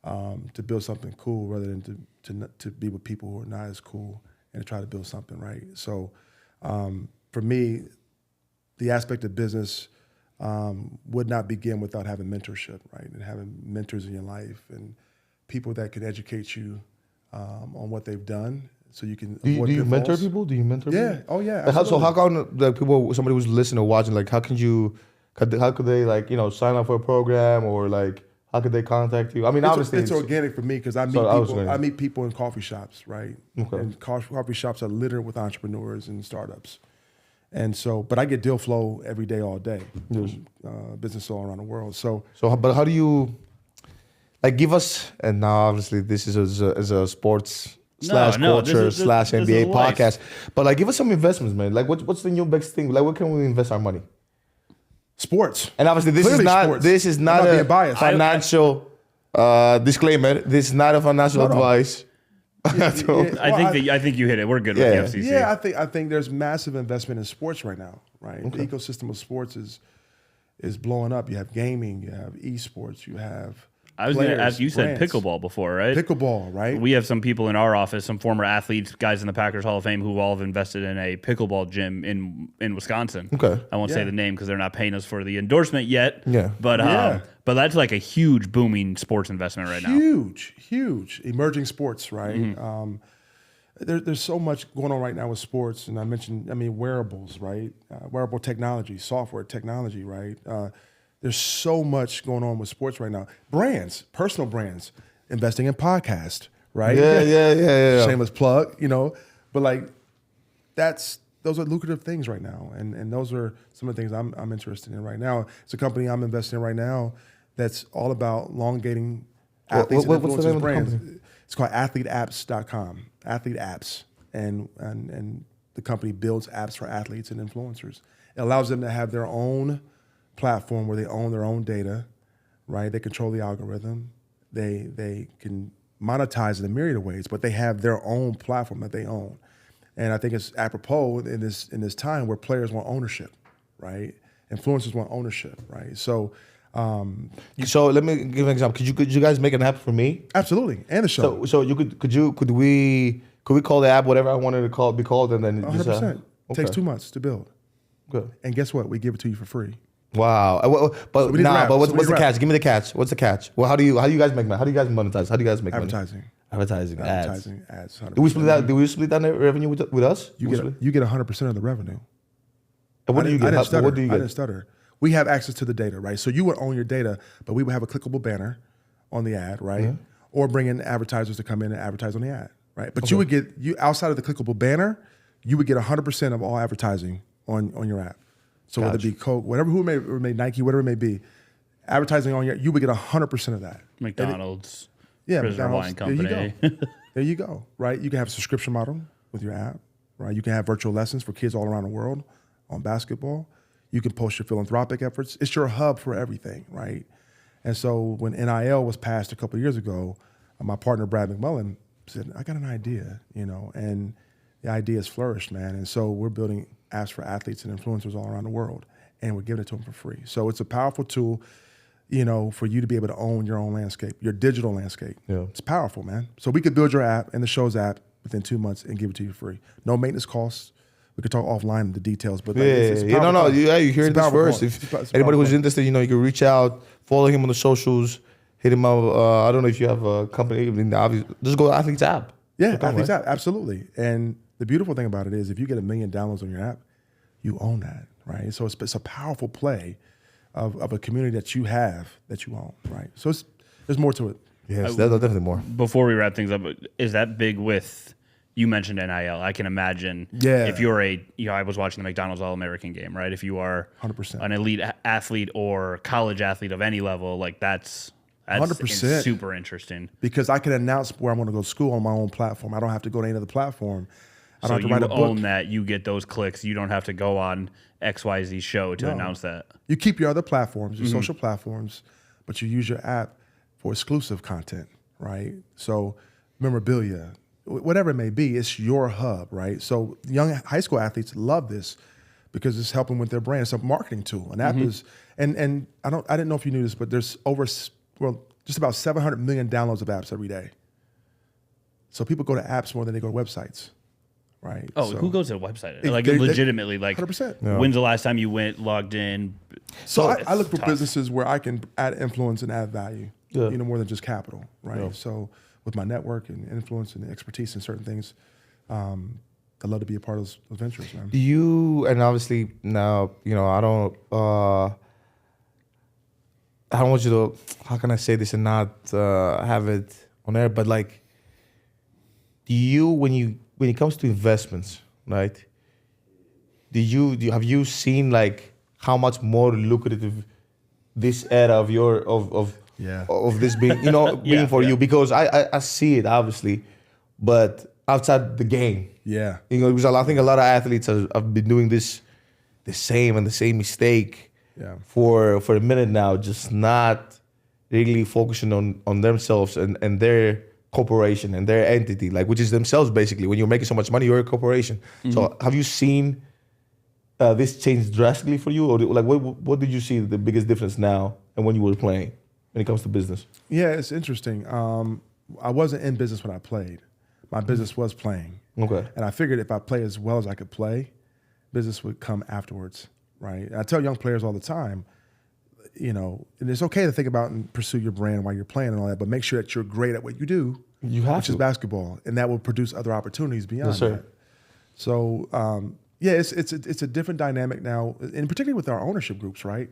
Speaker 1: to build something cool rather than to be with people who are not as cool and to try to build something, right? So for me, the aspect of business would not begin without having mentorship, right? And having mentors in your life and people that can educate you on what they've done, so you can.
Speaker 2: Do you mentor people? Do you mentor?
Speaker 1: Yeah.
Speaker 2: People?
Speaker 1: Oh yeah.
Speaker 2: So how come like people, somebody who's listening or watching, like how could they like sign up for a program, or like how could they contact you? I mean, obviously
Speaker 1: it's organic for me because I meet people in coffee shops, right? Okay. And coffee shops are littered with entrepreneurs and startups. And so, but I get deal flow every day, all day, business all around the world.
Speaker 2: But how do you, like, give us, and now obviously this is a sports /culture / NBA podcast, but like, give us some investments, man. Like, what's the new best thing? Like, where can we invest our money?
Speaker 1: Sports.
Speaker 2: And obviously this is not a financial disclaimer. This is not a financial advice.
Speaker 3: I think you hit it. We're good with the FCC.
Speaker 1: Yeah, I think there's massive investment in sports right now, right? Okay. The ecosystem of sports is blowing up. You have gaming, you have esports, you have
Speaker 3: I was going to ask, you said pickleball before, right?
Speaker 1: Pickleball, right?
Speaker 3: We have some people in our office, some former athletes, guys in the Packers Hall of Fame, who all have invested in a pickleball gym in Wisconsin.
Speaker 2: Okay.
Speaker 3: I won't say the name because they're not paying us for the endorsement yet.
Speaker 2: Yeah.
Speaker 3: But that's like a huge booming sports investment right now.
Speaker 1: Huge. Emerging sports, right? Mm-hmm. There's so much going on right now with sports. And I mentioned, wearables, right? Wearable technology, software technology, right? There's so much going on with sports right now. Brands, personal brands, investing in podcasts, right?
Speaker 2: Yeah.
Speaker 1: Shameless plug, But like, those are lucrative things right now, and those are some of the things I'm interested in right now. It's a company I'm investing in right now that's all about elongating athletes and influencers brands. It's called athleteapps.com. Athlete Apps, and the company builds apps for athletes and influencers. It allows them to have their own platform where they own their own data, right? They control the algorithm. They can monetize in a myriad of ways, but they have their own platform that they own. And I think it's apropos in this time where players want ownership, right? Influencers want ownership, right? So
Speaker 2: let me give an example. Could you guys make an app for me?
Speaker 1: Absolutely, and the show.
Speaker 2: So you could we call the app whatever I wanted to be called, and then
Speaker 1: 100%. It takes 2 months to build.
Speaker 2: Good.
Speaker 1: And guess what? We give it to you for free.
Speaker 2: Wow. What's the catch? Give me the catch. What's the catch? Well, how do you guys make money? How do you guys monetize? How do you guys make money? Advertising, ads.
Speaker 1: 100%.
Speaker 2: Do we split that revenue with us?
Speaker 1: You get 100% of the revenue.
Speaker 2: And what do you get? What do you get?
Speaker 1: I didn't stutter. We have access to the data, right? So you would own your data, but we would have a clickable banner on the ad, right? Mm-hmm. Or bring in advertisers to come in and advertise on the ad, right? But you would get outside of the clickable banner, you would get 100% of all advertising on your app. So whether it be Coke, whatever, who may Nike, whatever it may be, advertising on you would get 100% of that.
Speaker 3: McDonald's,
Speaker 1: McDonald's
Speaker 3: Wine Company.
Speaker 1: There you go, right? You can have a subscription model with your app, right? You can have virtual lessons for kids all around the world on basketball. You can post your philanthropic efforts. It's your hub for everything, right? And so when NIL was passed a couple of years ago, my partner Brad McMullen said, I got an idea, and the idea has flourished, man. And so we're building apps for athletes and influencers all around the world, and we're giving it to them for free. So it's a powerful tool, for you to be able to own your own landscape, your digital landscape. Yeah. It's powerful, man. So we could build your app and the show's app within 2 months and give it to you for free. No maintenance costs. We could talk offline the details, but
Speaker 2: you hear this first. If anybody who's interested, you can reach out, follow him on the socials, hit him up. I don't know if you have a company. Just go to Athlete's app.
Speaker 1: Yeah, Athlete's app, absolutely. And the beautiful thing about it is if you get 1 million downloads on your app, you own that, right? So it's a powerful play of a community that you have that you own, right? So there's more to it.
Speaker 2: Yes, there's definitely more.
Speaker 3: Before we wrap things up, is that big with, you mentioned NIL. I can imagine if you're I was watching the McDonald's All-American game, right? If you are
Speaker 1: 100%
Speaker 3: an elite athlete or college athlete of any level, like that's 100% super interesting.
Speaker 1: Because I can announce where I'm going to go to school on my own platform. I don't have to go to any other platform. I
Speaker 3: So
Speaker 1: don't have to write a book.
Speaker 3: own that. You get those clicks. You don't have to go on XYZ show to announce that.
Speaker 1: You keep your other platforms, your social platforms, but you use your app for exclusive content, right? So memorabilia, whatever it may be, it's your hub, right? So young high school athletes love this because it's helping with their brand. It's a marketing tool. An app is, and I didn't know if you knew this, but there's just about 700 million downloads of apps every day. So people go to apps more than they go to websites, right?
Speaker 3: Oh,
Speaker 1: so,
Speaker 3: who goes to a website? Like legitimately, like
Speaker 1: 100%.
Speaker 3: When's the last time you went logged in?
Speaker 1: So I look for businesses where I can add influence and add value, more than just capital, right? Yeah. So with my network and influence and expertise in certain things, I'd love to be a part of those ventures, man.
Speaker 2: Do you, and obviously now, I don't want you to, how can I say this and not have it on air, but like, do you, when it comes to investments, right? Have you seen like how much more lucrative this era of this being, being for you? Because I see it obviously, but outside the game, because I think a lot of athletes have been doing the same mistake for a minute now, just not really focusing on themselves and their corporation and their entity, like, which is themselves basically. When you're making so much money, you're a corporation. So have you seen this change drastically for you, or like what did you see the biggest difference now and when you were playing when it comes to business?
Speaker 1: Yeah, it's interesting. I wasn't in business when I played. My business was playing.
Speaker 2: Okay.
Speaker 1: And I figured if I play as well as I could play, business would come afterwards, right? And I tell young players all the time, and it's okay to think about and pursue your brand while you're playing and all that, but make sure that you're great at what you do, which is basketball, and that will produce other opportunities beyond that. So, it's a different dynamic now, and particularly with our ownership groups, right?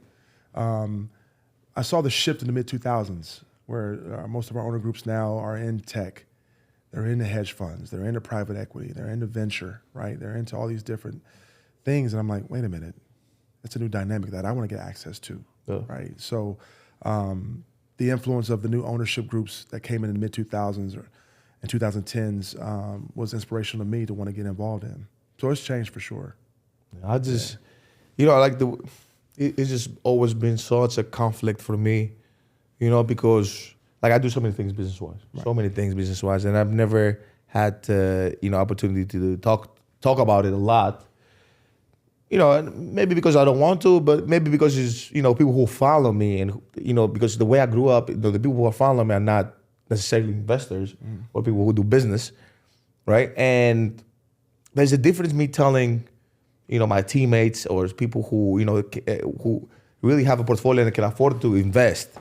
Speaker 1: I saw the shift in the mid-2000s where most of our owner groups now are in tech. They're into hedge funds. They're into private equity. They're into venture, right? They're into all these different things. And I'm like, wait a minute. It's a new dynamic that I want to get access to, right? So the influence of the new ownership groups that came in the mid-2000s or in 2010s was inspirational to me to want to get involved in. So it's changed for sure.
Speaker 2: I just, I like it's just always been such a conflict for me, because like I do so many things business-wise, and I've never had, opportunity to talk about it a lot. Maybe because I don't want to, but maybe because it's, people who follow me and, because the way I grew up, the people who are following me are not necessarily investors or people who do business, right? And there's a difference me telling, my teammates or people who, who really have a portfolio and can afford to invest,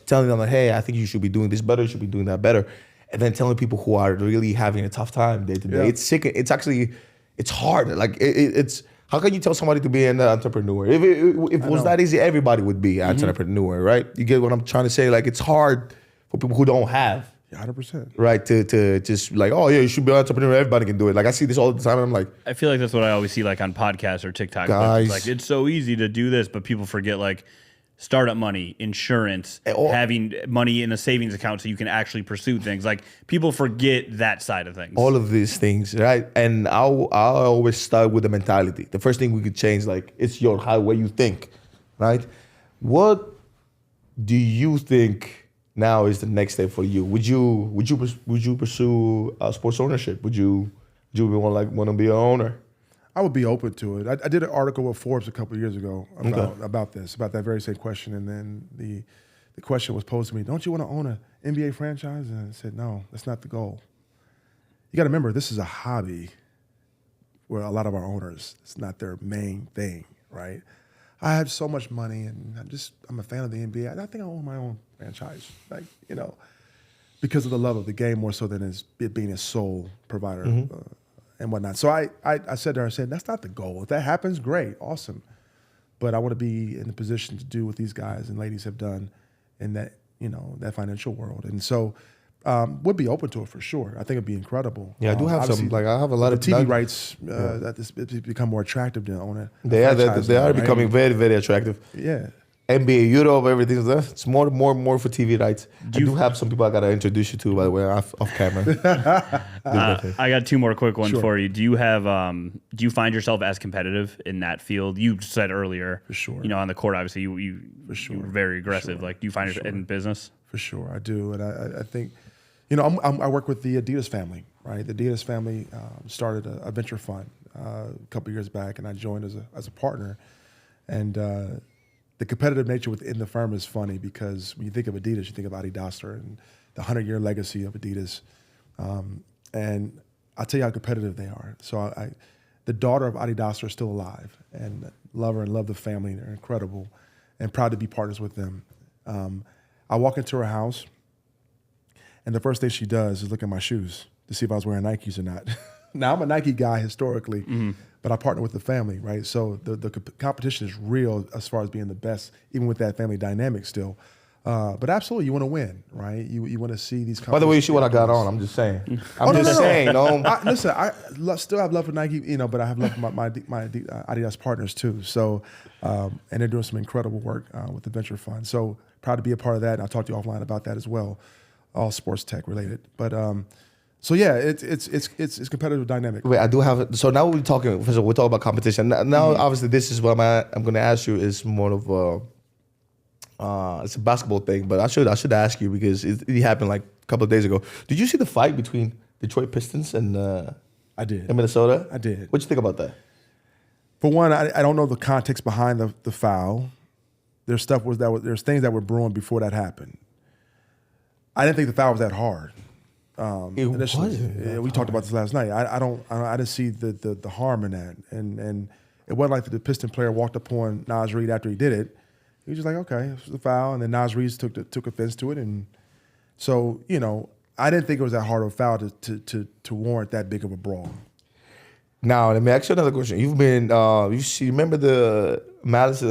Speaker 2: telling them like, hey, I think you should be doing this better, you should be doing that better. And then telling people who are really having a tough time day to day. It's sick. It's actually, it's hard. Like it's, how can you tell somebody to be an entrepreneur? If it was that easy, everybody would be an entrepreneur, right? You get what I'm trying to say? Like it's hard for people who don't have.
Speaker 1: 100%.
Speaker 2: Right, to just like, oh yeah, you should be an entrepreneur, everybody can do it. Like I see this all the time and I'm like.
Speaker 3: I feel like that's what I always see like on podcasts or TikTok.
Speaker 2: Guys.
Speaker 3: Like it's so easy to do this, but people forget like startup money, insurance, having money in a savings account so you can actually pursue things. Like people forget that side of things.
Speaker 2: All of these things, right? And I always start with the mentality. The first thing we could change, like it's your way you think, right? What do you think now is the next step for you? Would you pursue sports ownership? Would you want to be an owner?
Speaker 1: I would be open to it. I did an article with Forbes a couple of years ago about that very same question, and then the question was posed to me: don't you want to own an NBA franchise? And I said, no, that's not the goal. You got to remember, this is a hobby where a lot of our owners, it's not their main thing, right? I have so much money, and I'm a fan of the NBA. I think I own my own franchise, because of the love of the game more so than it being a sole provider and whatnot. So I said to her, that's not the goal. If that happens, great, awesome. But I want to be in the position to do what these guys and ladies have done in that, that financial world. And so would be open to it for sure. I think it'd be incredible.
Speaker 2: Yeah, I do have some, I have a lot of
Speaker 1: TV rights that it's become more attractive to own it.
Speaker 2: They are becoming very, very attractive.
Speaker 1: Yeah.
Speaker 2: NBA Europe, everything. It's more for TV rights. I do have some people I gotta introduce you to, by the way, off camera.
Speaker 3: I got two more quick ones for you. Do you have do you find yourself as competitive in that field? You said earlier,
Speaker 1: for sure.
Speaker 3: You know, on the court, obviously, you were very aggressive. Like, do you find yourself in business?
Speaker 1: For sure, I do, and I think, you know, I work with the Adidas family, right? The Adidas family started a venture fund a couple years back, and I joined as a partner, and the competitive nature within the firm is funny because when you think of Adidas, you think of Adidas and the 100-year legacy of Adidas. And I'll tell you how competitive they are. So the daughter of Adidas is still alive, and love her and love the family. They're incredible and proud to be partners with them. I walk into her house, and the first thing she does is look at my shoes to see if I was wearing Nikes or not. Now, I'm a Nike guy historically, but I partner with the family, right? So the competition is real as far as being the best, even with that family dynamic still. But absolutely, you want to win, right? You want to see these.
Speaker 2: By the way, you see what I got on? I'm just saying. I'm just saying.
Speaker 1: Listen, I still have love for Nike, you know, but I have love for my Adidas partners too. So, and they're doing some incredible work with the venture fund. So proud to be a part of that. And I'll talk to you offline about that as well, all sports tech related. But so yeah, it's competitive dynamic.
Speaker 2: Wait, I do have. So now we're talking. First of all, we're talking about competition. Now, obviously, this is what I'm going to ask you is more of a. It's a basketball thing, but I should ask you because it happened like a couple of days ago. Did you see the fight between Detroit Pistons and
Speaker 1: I did
Speaker 2: in Minnesota?
Speaker 1: I did.
Speaker 2: What'd you think about that?
Speaker 1: For one, I don't know the context behind the foul. There's things that were brewing before that happened. I didn't think the foul was that hard. We talked about this last night. I didn't see the harm in that, and it wasn't like the Piston player walked up on Naz Reid after he did it. He was just like, okay, it was a foul, and then Naz Reid took offense to it, and so you know, I didn't think it was that hard of a foul to warrant that big of a brawl.
Speaker 2: Now, let me ask you another question. You've been, you remember the Medalist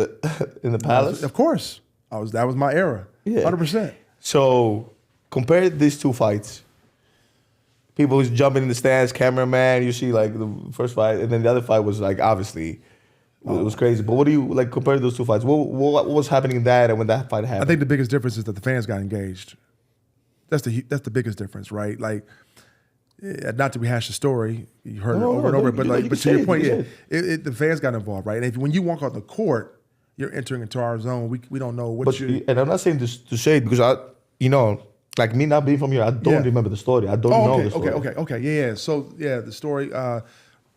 Speaker 2: in the Palace?
Speaker 1: Of course, that was my era, 100%.
Speaker 2: So compare these two fights. People who's jumping in the stands, cameraman. You see like the first fight, and then the other fight was like obviously. It was crazy, but what do you like compare those two fights? What was happening in that and when that fight happened?
Speaker 1: I think the biggest difference is that the fans got engaged. That's the biggest difference, right? Like, not to rehash the story, you heard it over and over, but to your point, the fans got involved, right? And when you walk on the court, you're entering into our zone. We don't know what you.
Speaker 2: And I'm not saying this to say it because like me not being from here, I don't remember the story. I don't know the story.
Speaker 1: Okay, yeah. So the story.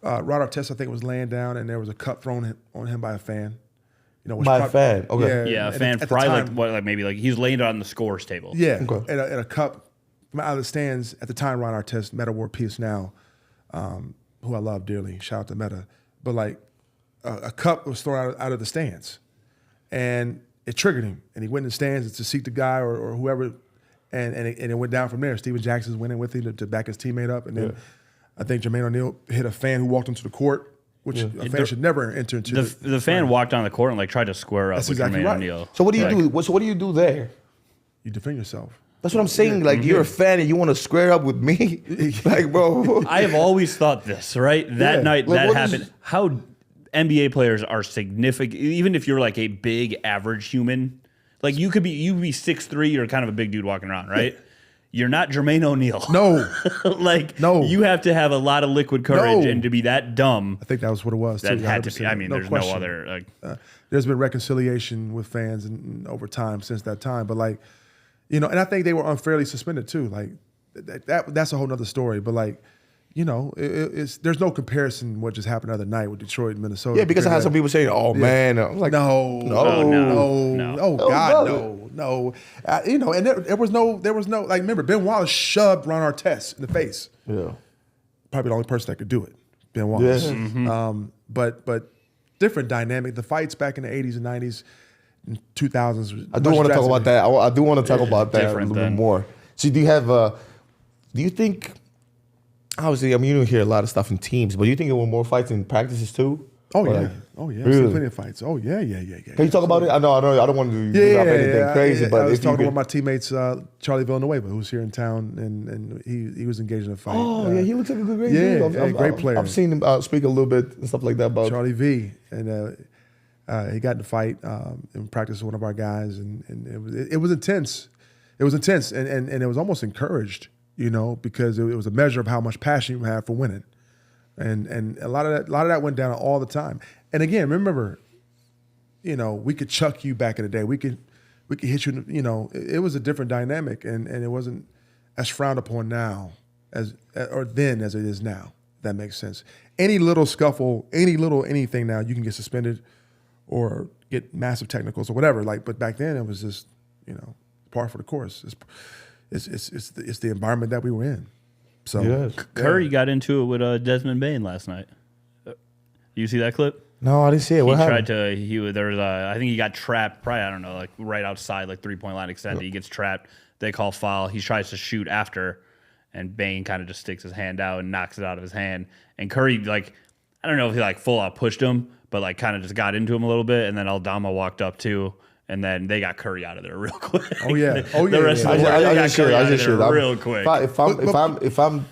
Speaker 1: Ron Artest, I think, was laying down, and there was a cup thrown on him by a fan. You know,
Speaker 2: by a fan. Okay.
Speaker 3: Yeah, a fan. Probably maybe he's laying on the scores table.
Speaker 1: Yeah, okay. and a cup from out of the stands at the time. Ron Artest, Meta wore peace now, who I love dearly. Shout out to Meta. But like a cup was thrown out of the stands, and it triggered him, and he went in the stands to seek the guy or whoever, and it went down from there. Steven Jackson's went in with him to back his teammate up, and then. I think Jermaine O'Neal hit a fan who walked into the court, which a fan should never enter into.
Speaker 3: The fan walked on the court and like tried to square up with
Speaker 1: exactly
Speaker 3: Jermaine
Speaker 1: right.
Speaker 3: O'Neal.
Speaker 2: So what do you do? So what do you do there?
Speaker 1: You defend yourself.
Speaker 2: That's what I'm saying. Like you're a fan and you want to square up with me, like bro.
Speaker 3: I have always thought this. Right, that night that happened. How NBA players are significant, even if you're like a big average human. Like you could be 6'3", you're kind of a big dude walking around, right? You're not Jermaine O'Neal.
Speaker 1: No.
Speaker 3: No. You have to have a lot of liquid courage and to be that dumb.
Speaker 1: I think that was what it was.
Speaker 3: That
Speaker 1: too,
Speaker 3: had to be. I mean,
Speaker 1: no
Speaker 3: there's
Speaker 1: question.
Speaker 3: no other.
Speaker 1: There's been reconciliation with fans and over time since that time. But like, you know, and I think they were unfairly suspended too. Like that's a whole nother story. But like, you know, there's no comparison what just happened the other night with Detroit and Minnesota.
Speaker 2: Yeah, because I had some people saying, "Oh man," I was like,
Speaker 1: no, oh God, no. You know, and there was no like. Remember, Ben Wallace shoved Ron Artest in the face.
Speaker 2: Yeah,
Speaker 1: probably the only person that could do it, Ben Wallace.
Speaker 2: Yeah.
Speaker 3: Mm-hmm.
Speaker 1: But different dynamic. The fights back in the 80s and 90s, and 2000s.
Speaker 2: I do want to talk about that. I do want to talk about that a little bit more. So do you have? Do you think? Obviously, I mean, you don't hear a lot of stuff in teams, but do you think there were more fights in practices too?
Speaker 1: Oh yeah,
Speaker 2: Really?
Speaker 1: I've seen plenty of fights. Oh yeah.
Speaker 2: Can you talk about it? I know. I don't want to do anything crazy, but
Speaker 1: I was talking about my teammates, Charlie Villanueva, who's here in town, and he was engaged in a fight.
Speaker 2: Oh yeah, he looks like a great dude.
Speaker 1: Great player.
Speaker 2: I've seen him speak a little bit and stuff like that about
Speaker 1: Charlie V, and He got in a fight in practice with one of our guys, and it was intense. It was intense, and it was almost encouraged, because it was a measure of how much passion you have for winning, and a lot of that went down all the time. And again, remember, we could chuck you back in the day. We could hit you. It was a different dynamic, and it wasn't as frowned upon now as it is now. If that makes sense. Any little scuffle, anything now, you can get suspended or get massive technicals or whatever. But back then it was just, par for the course. It's the environment that we were in. So
Speaker 2: yes.
Speaker 3: Curry got into it with Desmond Bain last night. You see that clip?
Speaker 2: No, I didn't see it. What happened?
Speaker 3: I think he got trapped. Probably, I don't know, right outside, 3-point line extended. He gets trapped. They call foul. He tries to shoot after, and Bain kind of just sticks his hand out and knocks it out of his hand. And Curry, I don't know if he full out pushed him, but kind of just got into him a little bit. And then Aldama walked up too, and then they got Curry out of there real quick.
Speaker 1: Oh yeah,
Speaker 3: The rest of the world got Curry out of there real quick.
Speaker 2: If I'm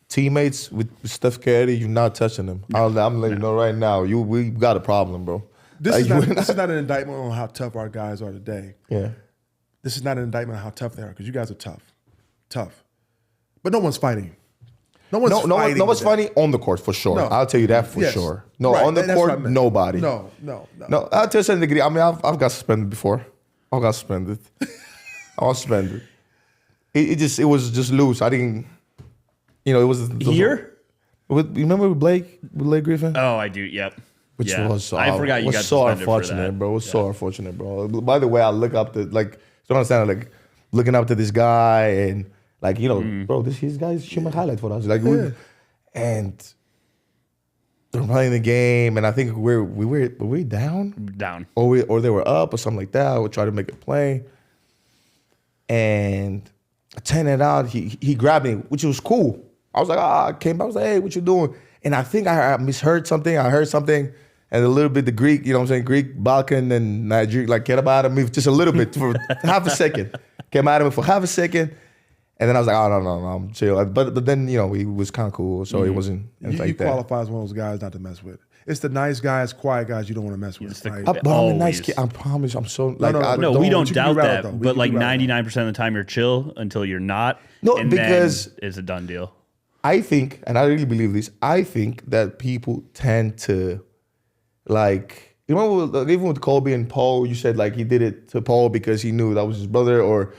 Speaker 2: teammates with Steph Curry, you're not touching him. I'm letting you know right now. We got a problem, bro.
Speaker 1: This is not an indictment on how tough our guys are today.
Speaker 2: Yeah.
Speaker 1: This is not an indictment on how tough they are, because you guys are tough. But no one's fighting. No one's fighting
Speaker 2: on the court for sure. No. I'll tell you that for sure. No,
Speaker 1: right.
Speaker 2: On the court, nobody.
Speaker 1: No.
Speaker 2: No, I'll tell you a certain degree. I mean, I've got suspended before. I was suspended. It was just loose. I didn't. It was
Speaker 3: here.
Speaker 2: You remember with Blake Griffin?
Speaker 3: Oh, I do. Yep.
Speaker 2: Which was
Speaker 3: I forgot you got
Speaker 2: so
Speaker 3: suspended
Speaker 2: unfortunate,
Speaker 3: for that.
Speaker 2: bro. It was so unfortunate, bro. By the way, I look up to don't understand looking up to this guy and bro, this guy's human highlight for us. And they're playing the game, and I think were we down, or they were up or something like that. I would try to make a play, and I turned it out. He grabbed me, which was cool. I was like, I came back. I was like, hey, what you doing? And I think I misheard something. I heard something, and a little bit the Greek, Greek, Balkan, and Nigeria, came out of me just a little bit for half a second. Came out of me for half a second. And then I was like, oh, no, I'm chill. But then, he was kind of cool, so it wasn't
Speaker 1: you qualify as one of those guys not to mess with. It's the nice guys, quiet guys you don't want to mess with. Right?
Speaker 2: But I'm a nice kid. I promise. I'm so...
Speaker 3: No, we don't doubt that. Though. But 99% of the time you're chill until you're not.
Speaker 2: No,
Speaker 3: and
Speaker 2: because...
Speaker 3: then it's a done deal.
Speaker 2: I think, and I really believe this, I think that people tend to, even with Kobe and Paul, you said, he did it to Paul because he knew that was his brother, or...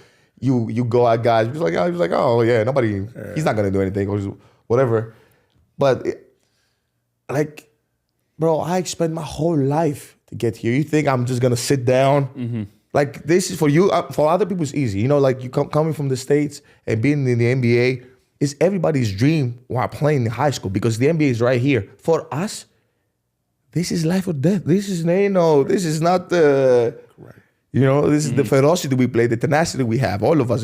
Speaker 2: You go at guys, he was like, oh yeah, nobody, he's not gonna do anything or whatever. But bro, I spent my whole life to get here. You think I'm just gonna sit down? Mm-hmm. This is for you. For other people, it's easy. You coming from the States and being in the NBA is everybody's dream while playing in high school, because the NBA is right here. For us, this is life or death. This is not the. Correct. This is the ferocity we play, the tenacity we have. All of us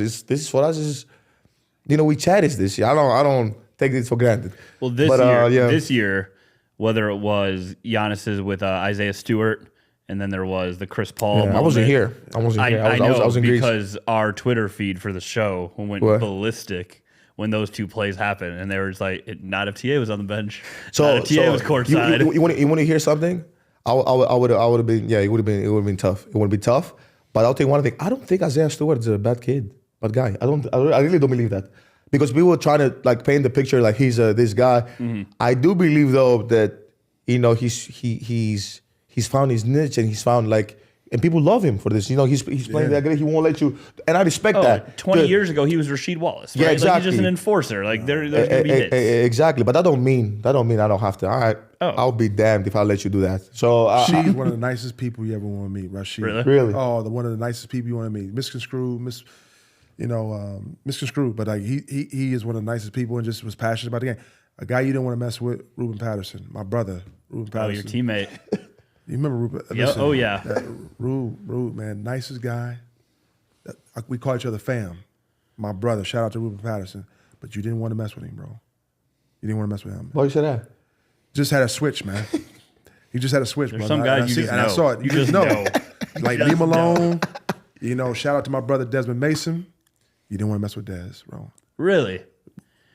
Speaker 2: for us. We cherish this. I don't take this for granted.
Speaker 3: Well, this year, whether it was Giannis's with Isaiah Stewart, and then there was the Chris Paul.
Speaker 2: Yeah, I wasn't here. I was in Greece.
Speaker 3: Because our Twitter feed for the show went ballistic when those two plays happened, and they were just not if TA was on the bench. Not if TA was courtside.
Speaker 2: You want to hear something? I would have been, it would have been tough. It would have been tough. But I'll tell you one thing. I don't think Isaiah Stewart is a bad guy. I really don't believe that. Because people were trying to paint the picture like he's this guy. Mm-hmm. I do believe though that he's found his niche, and he's found and people love him for this. He's playing that great. He won't let you, and I respect that.
Speaker 3: 20 years ago, he was Rasheed Wallace. Right?
Speaker 2: Yeah, exactly.
Speaker 3: He's just an enforcer. There's gonna be hits.
Speaker 2: Exactly, but that don't mean I don't have to. All right, I'll be damned if I let you do that. So
Speaker 1: she's one of the nicest people you ever want to meet, Rasheed.
Speaker 2: Really?
Speaker 1: Oh, one of the nicest people you want to meet. Misconstrued, but he is one of the nicest people and just was passionate about the game. A guy you don't want to mess with, Ruben Patterson, my brother, Ruben Patterson.
Speaker 3: Oh, your teammate.
Speaker 1: You remember Ruben?
Speaker 3: Listen, oh, yeah.
Speaker 1: Rube, man, nicest guy. We call each other fam. My brother, shout out to Ruben Patterson. But you didn't want to mess with him, bro. You didn't want to mess with him.
Speaker 2: Why you say that?
Speaker 1: Just had a switch, man. He just had a switch,
Speaker 3: There's
Speaker 1: brother.
Speaker 3: Some guys you just know.
Speaker 1: And I saw it.
Speaker 3: You just know.
Speaker 1: Leave him alone. Shout out to my brother Desmond Mason. You didn't want to mess with Dez, bro.
Speaker 3: Really?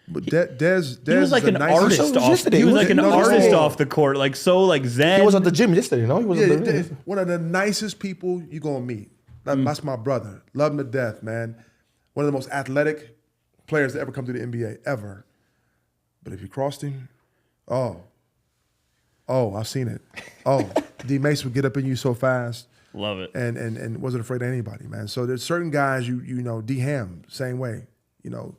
Speaker 1: But Dez
Speaker 3: He was like
Speaker 1: is
Speaker 3: an
Speaker 1: the nicest-
Speaker 3: artist off.
Speaker 2: yesterday.
Speaker 3: He was like an
Speaker 1: No,
Speaker 3: artist
Speaker 1: no.
Speaker 3: off the court, like so like zen.
Speaker 2: He was at the gym yesterday, no? He was at the gym.
Speaker 1: One of the nicest people you're gonna meet. That's my brother. Love him to death, man. One of the most athletic players to ever come to the NBA, ever. But if you crossed him, oh, I've seen it. Oh, D Mace would get up in you so fast.
Speaker 3: Love it.
Speaker 1: And wasn't afraid of anybody, man. So there's certain guys you know, D Ham, same way. You know.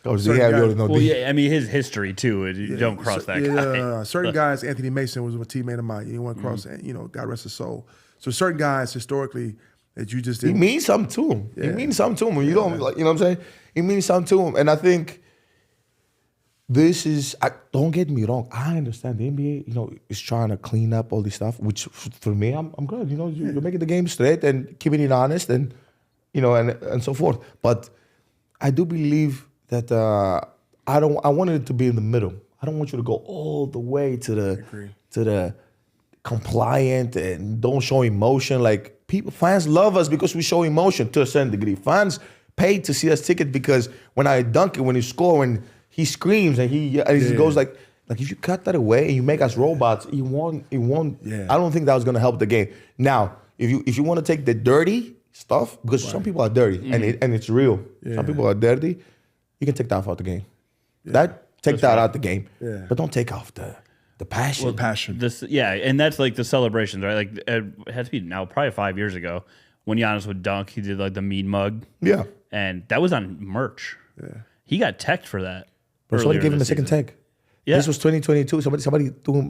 Speaker 2: Oh,
Speaker 1: certain
Speaker 2: yeah, you
Speaker 1: guys-
Speaker 2: already know
Speaker 3: Well,
Speaker 2: D.
Speaker 3: yeah, I mean his history too. You don't cross that guy.
Speaker 1: No. Certain guys, Anthony Mason was a teammate of mine. You want to cross, God rest his soul. So certain guys historically that you just
Speaker 2: He
Speaker 1: didn't.
Speaker 2: means something to him.
Speaker 1: Yeah.
Speaker 2: He means something to him. You don't like, you know what I'm saying? He means something to him. And I think this is, don't get me wrong. I understand the NBA, is trying to clean up all this stuff, which for me, I'm good. You're making the game straight and keeping it honest and, and so forth. But I do believe that I wanted it to be in the middle. I don't want you to go all the way to the compliant and don't show emotion. Like fans love us because we show emotion to a certain degree. Fans pay to see us ticket because when I dunk it, when he score, when he screams and he goes like if you cut that away and you make us robots, it won't.
Speaker 1: Yeah.
Speaker 2: I don't think that was gonna help the game. Now, if you want to take the dirty stuff, because some people are dirty and it's real.
Speaker 1: Yeah.
Speaker 2: Some people are dirty. You can take that out the game. Take that out the game.
Speaker 1: Yeah.
Speaker 2: But don't take off the passion.
Speaker 1: Passion.
Speaker 3: And that's like the celebrations, right? Like it has to be now, probably 5 years ago, when Giannis would dunk, he did like the mean mug.
Speaker 2: Yeah.
Speaker 3: And that was on merch.
Speaker 1: Yeah.
Speaker 3: He got teched for that.
Speaker 2: But somebody
Speaker 3: earlier
Speaker 2: gave him a
Speaker 3: this
Speaker 2: second
Speaker 3: season.
Speaker 2: take.
Speaker 3: Yeah.
Speaker 2: This was 2022. Somebody threw him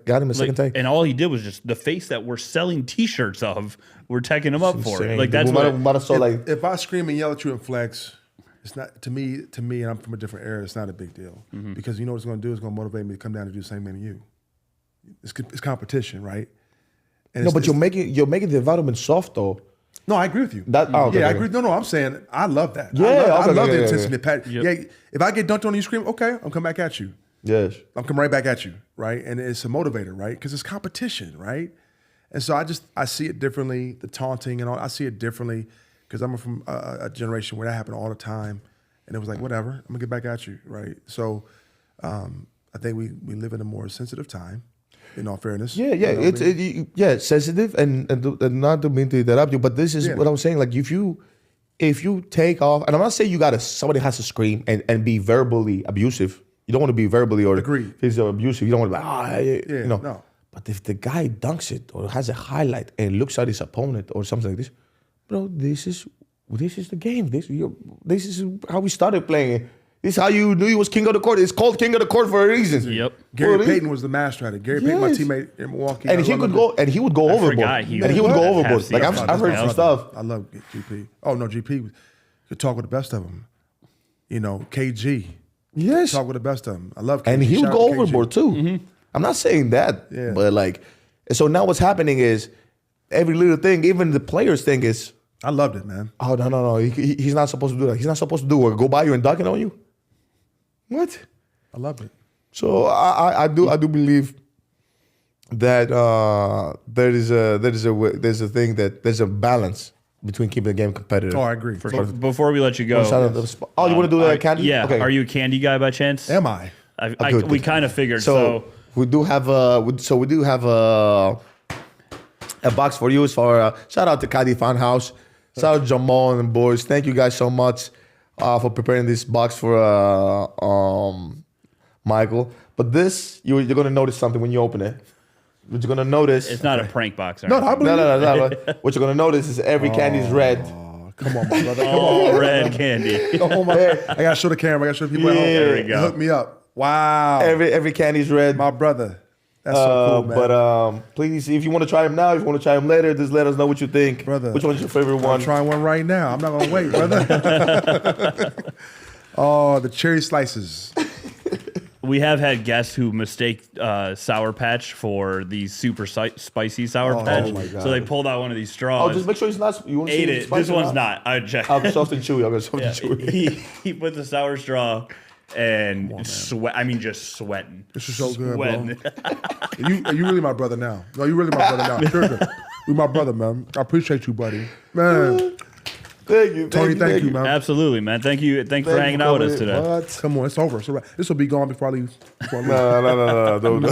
Speaker 2: got him a second take.
Speaker 3: And all he did was just the face that we're selling T-shirts of. We're teching him up for it.
Speaker 2: Insane.
Speaker 3: Like that's what.
Speaker 1: If I scream and yell at you and flex, it's not to me, and I'm from a different era, it's not a big deal. Because you know what it's gonna do? It's gonna motivate me to come down and do the same thing to you. It's competition, And
Speaker 2: You're making the environment soft though.
Speaker 1: No, I agree with you.
Speaker 2: Okay.
Speaker 1: I agree. No, I'm saying I love that.
Speaker 2: Yeah,
Speaker 1: I love
Speaker 2: okay,
Speaker 1: the
Speaker 2: yeah,
Speaker 1: intensity.
Speaker 3: yeah.
Speaker 1: Yeah, if I get dunked on and you scream, okay, I'm coming back at you.
Speaker 2: Yes.
Speaker 1: I'm coming right back at you, right? And it's a motivator, right? Because it's competition, right? And so I see it differently, the taunting and all. I see it differently because I'm from a generation where that happened all the time. And it was like, whatever, I'm gonna get back at you, right? So I think we live in a more sensitive time, in all fairness.
Speaker 2: Yeah,
Speaker 1: You know what I mean?
Speaker 2: It's sensitive and not to mean to interrupt you, but this is what I'm saying. Like if you take off, and I'm not saying somebody has to scream and be verbally abusive. You don't want to be verbally or physically abusive. You don't want to be
Speaker 1: No.
Speaker 2: But if the guy dunks it or has a highlight and looks at his opponent or something like this, bro, this is the game. This is how we started playing it. This is how you knew he was king of the court. It's called king of the court for a reason.
Speaker 3: Yep.
Speaker 1: Gary Payton was the master at it. Gary Payton, my teammate in Milwaukee.
Speaker 2: And he would go overboard.
Speaker 3: forgot
Speaker 2: He would go overboard. Like I've heard some stuff.
Speaker 1: I love GP. Oh no, GP could talk with the best of them. KG.
Speaker 2: Yes.
Speaker 1: Talk with the best of them. I love KG.
Speaker 2: And he would
Speaker 1: Shout
Speaker 2: go
Speaker 1: out to KG.
Speaker 2: overboard too. I'm not saying that, but so now what's happening is every little thing, even the players think is,
Speaker 1: I loved it, man.
Speaker 2: oh no, he's not supposed to do that. He's not supposed to do what? Go by you and dunk it on you. What?
Speaker 1: I loved it.
Speaker 2: So I do believe that there's a balance between keeping the game competitive.
Speaker 1: Oh, I agree.
Speaker 3: Before we let you go,
Speaker 2: you want to do that, Candy?
Speaker 3: Yeah.
Speaker 2: Okay.
Speaker 3: Are you a candy guy by chance?
Speaker 1: Am I?
Speaker 2: Good.
Speaker 3: We kind of figured.
Speaker 2: So we do have a box for you. For shout out to Kadi FunHouse, shout out to Jamal and the boys. Thank you guys so much for preparing this box for Michael. But this you're gonna notice something when you open it. What you're gonna notice?
Speaker 3: it's not a prank box.
Speaker 1: No, I believe
Speaker 2: No. What you're gonna notice is every candy is red.
Speaker 1: Come on, my brother.
Speaker 3: All red candy.
Speaker 1: Oh my! I gotta show the camera. I gotta show the people at home.
Speaker 3: There we go.
Speaker 1: Hook me up. Wow.
Speaker 2: Every candy is red.
Speaker 1: My brother. That's so cool, man.
Speaker 2: But please, if you want to try them now, if you want to try them later, just let us know what you think.
Speaker 1: Brother.
Speaker 2: Which one's your favorite one?
Speaker 1: I'm trying one right now. I'm not gonna wait, brother. Oh, the cherry slices.
Speaker 3: We have had guests who mistake Sour Patch for the super spicy Sour Patch.
Speaker 2: my God.
Speaker 3: So they pulled out one of these straws.
Speaker 2: Oh, just make sure it's not. You want to
Speaker 3: ate
Speaker 2: see
Speaker 3: it.
Speaker 2: spicy
Speaker 3: This
Speaker 2: or
Speaker 3: one's not. I checked.
Speaker 2: I'm soft and chewy. I'm gonna soft
Speaker 3: Yeah,
Speaker 2: and chewy.
Speaker 3: he put the sour straw and sweat. I mean, just sweating.
Speaker 1: This is so good,
Speaker 3: Sweating.
Speaker 1: bro. You really my brother now. No, you really my brother now. Seriously. You my brother, man. I appreciate you, buddy. Man.
Speaker 2: Thank you,
Speaker 1: Tony. Thank you, man.
Speaker 3: Absolutely, man. Thank you for hanging out with us today.
Speaker 2: What?
Speaker 1: Come on, it's over. So this will be gone before I leave.
Speaker 2: No. Don't.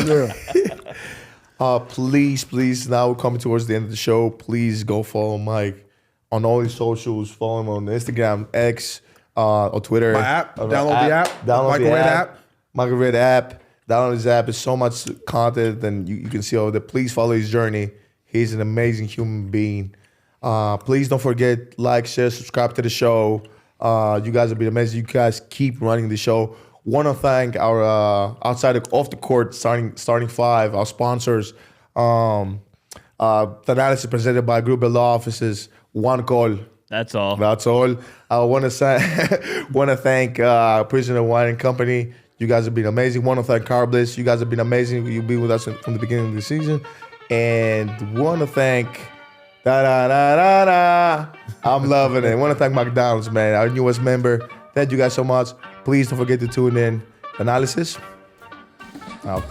Speaker 1: Yeah.
Speaker 2: Please. Now we're coming towards the end of the show. Please go follow Mike on all his socials. Follow him on Instagram, X, or Twitter.
Speaker 1: My app. Download the app.
Speaker 2: Download
Speaker 1: Michael
Speaker 2: the
Speaker 1: Red
Speaker 2: app. Michael Red app. Download his app. There's so much content, and you can see all that. Please follow his journey. He's an amazing human being. Please don't forget, like, share, subscribe to the show. You guys have been amazing. You guys keep running the show. Want to thank our off the court starting five, our sponsors. Thanalysis presented by Gruber Law Offices. One call.
Speaker 3: That's all.
Speaker 2: That's all. I want to thank Prisoner Wine and Company. You guys have been amazing. Want to thank Carbliss. You guys have been amazing. You've been with us from the beginning of the season. And want to thank I'm loving it. Want to thank McDonald's, man, our newest member. Thank you guys so much. Please don't forget to tune in. Thanalysis out.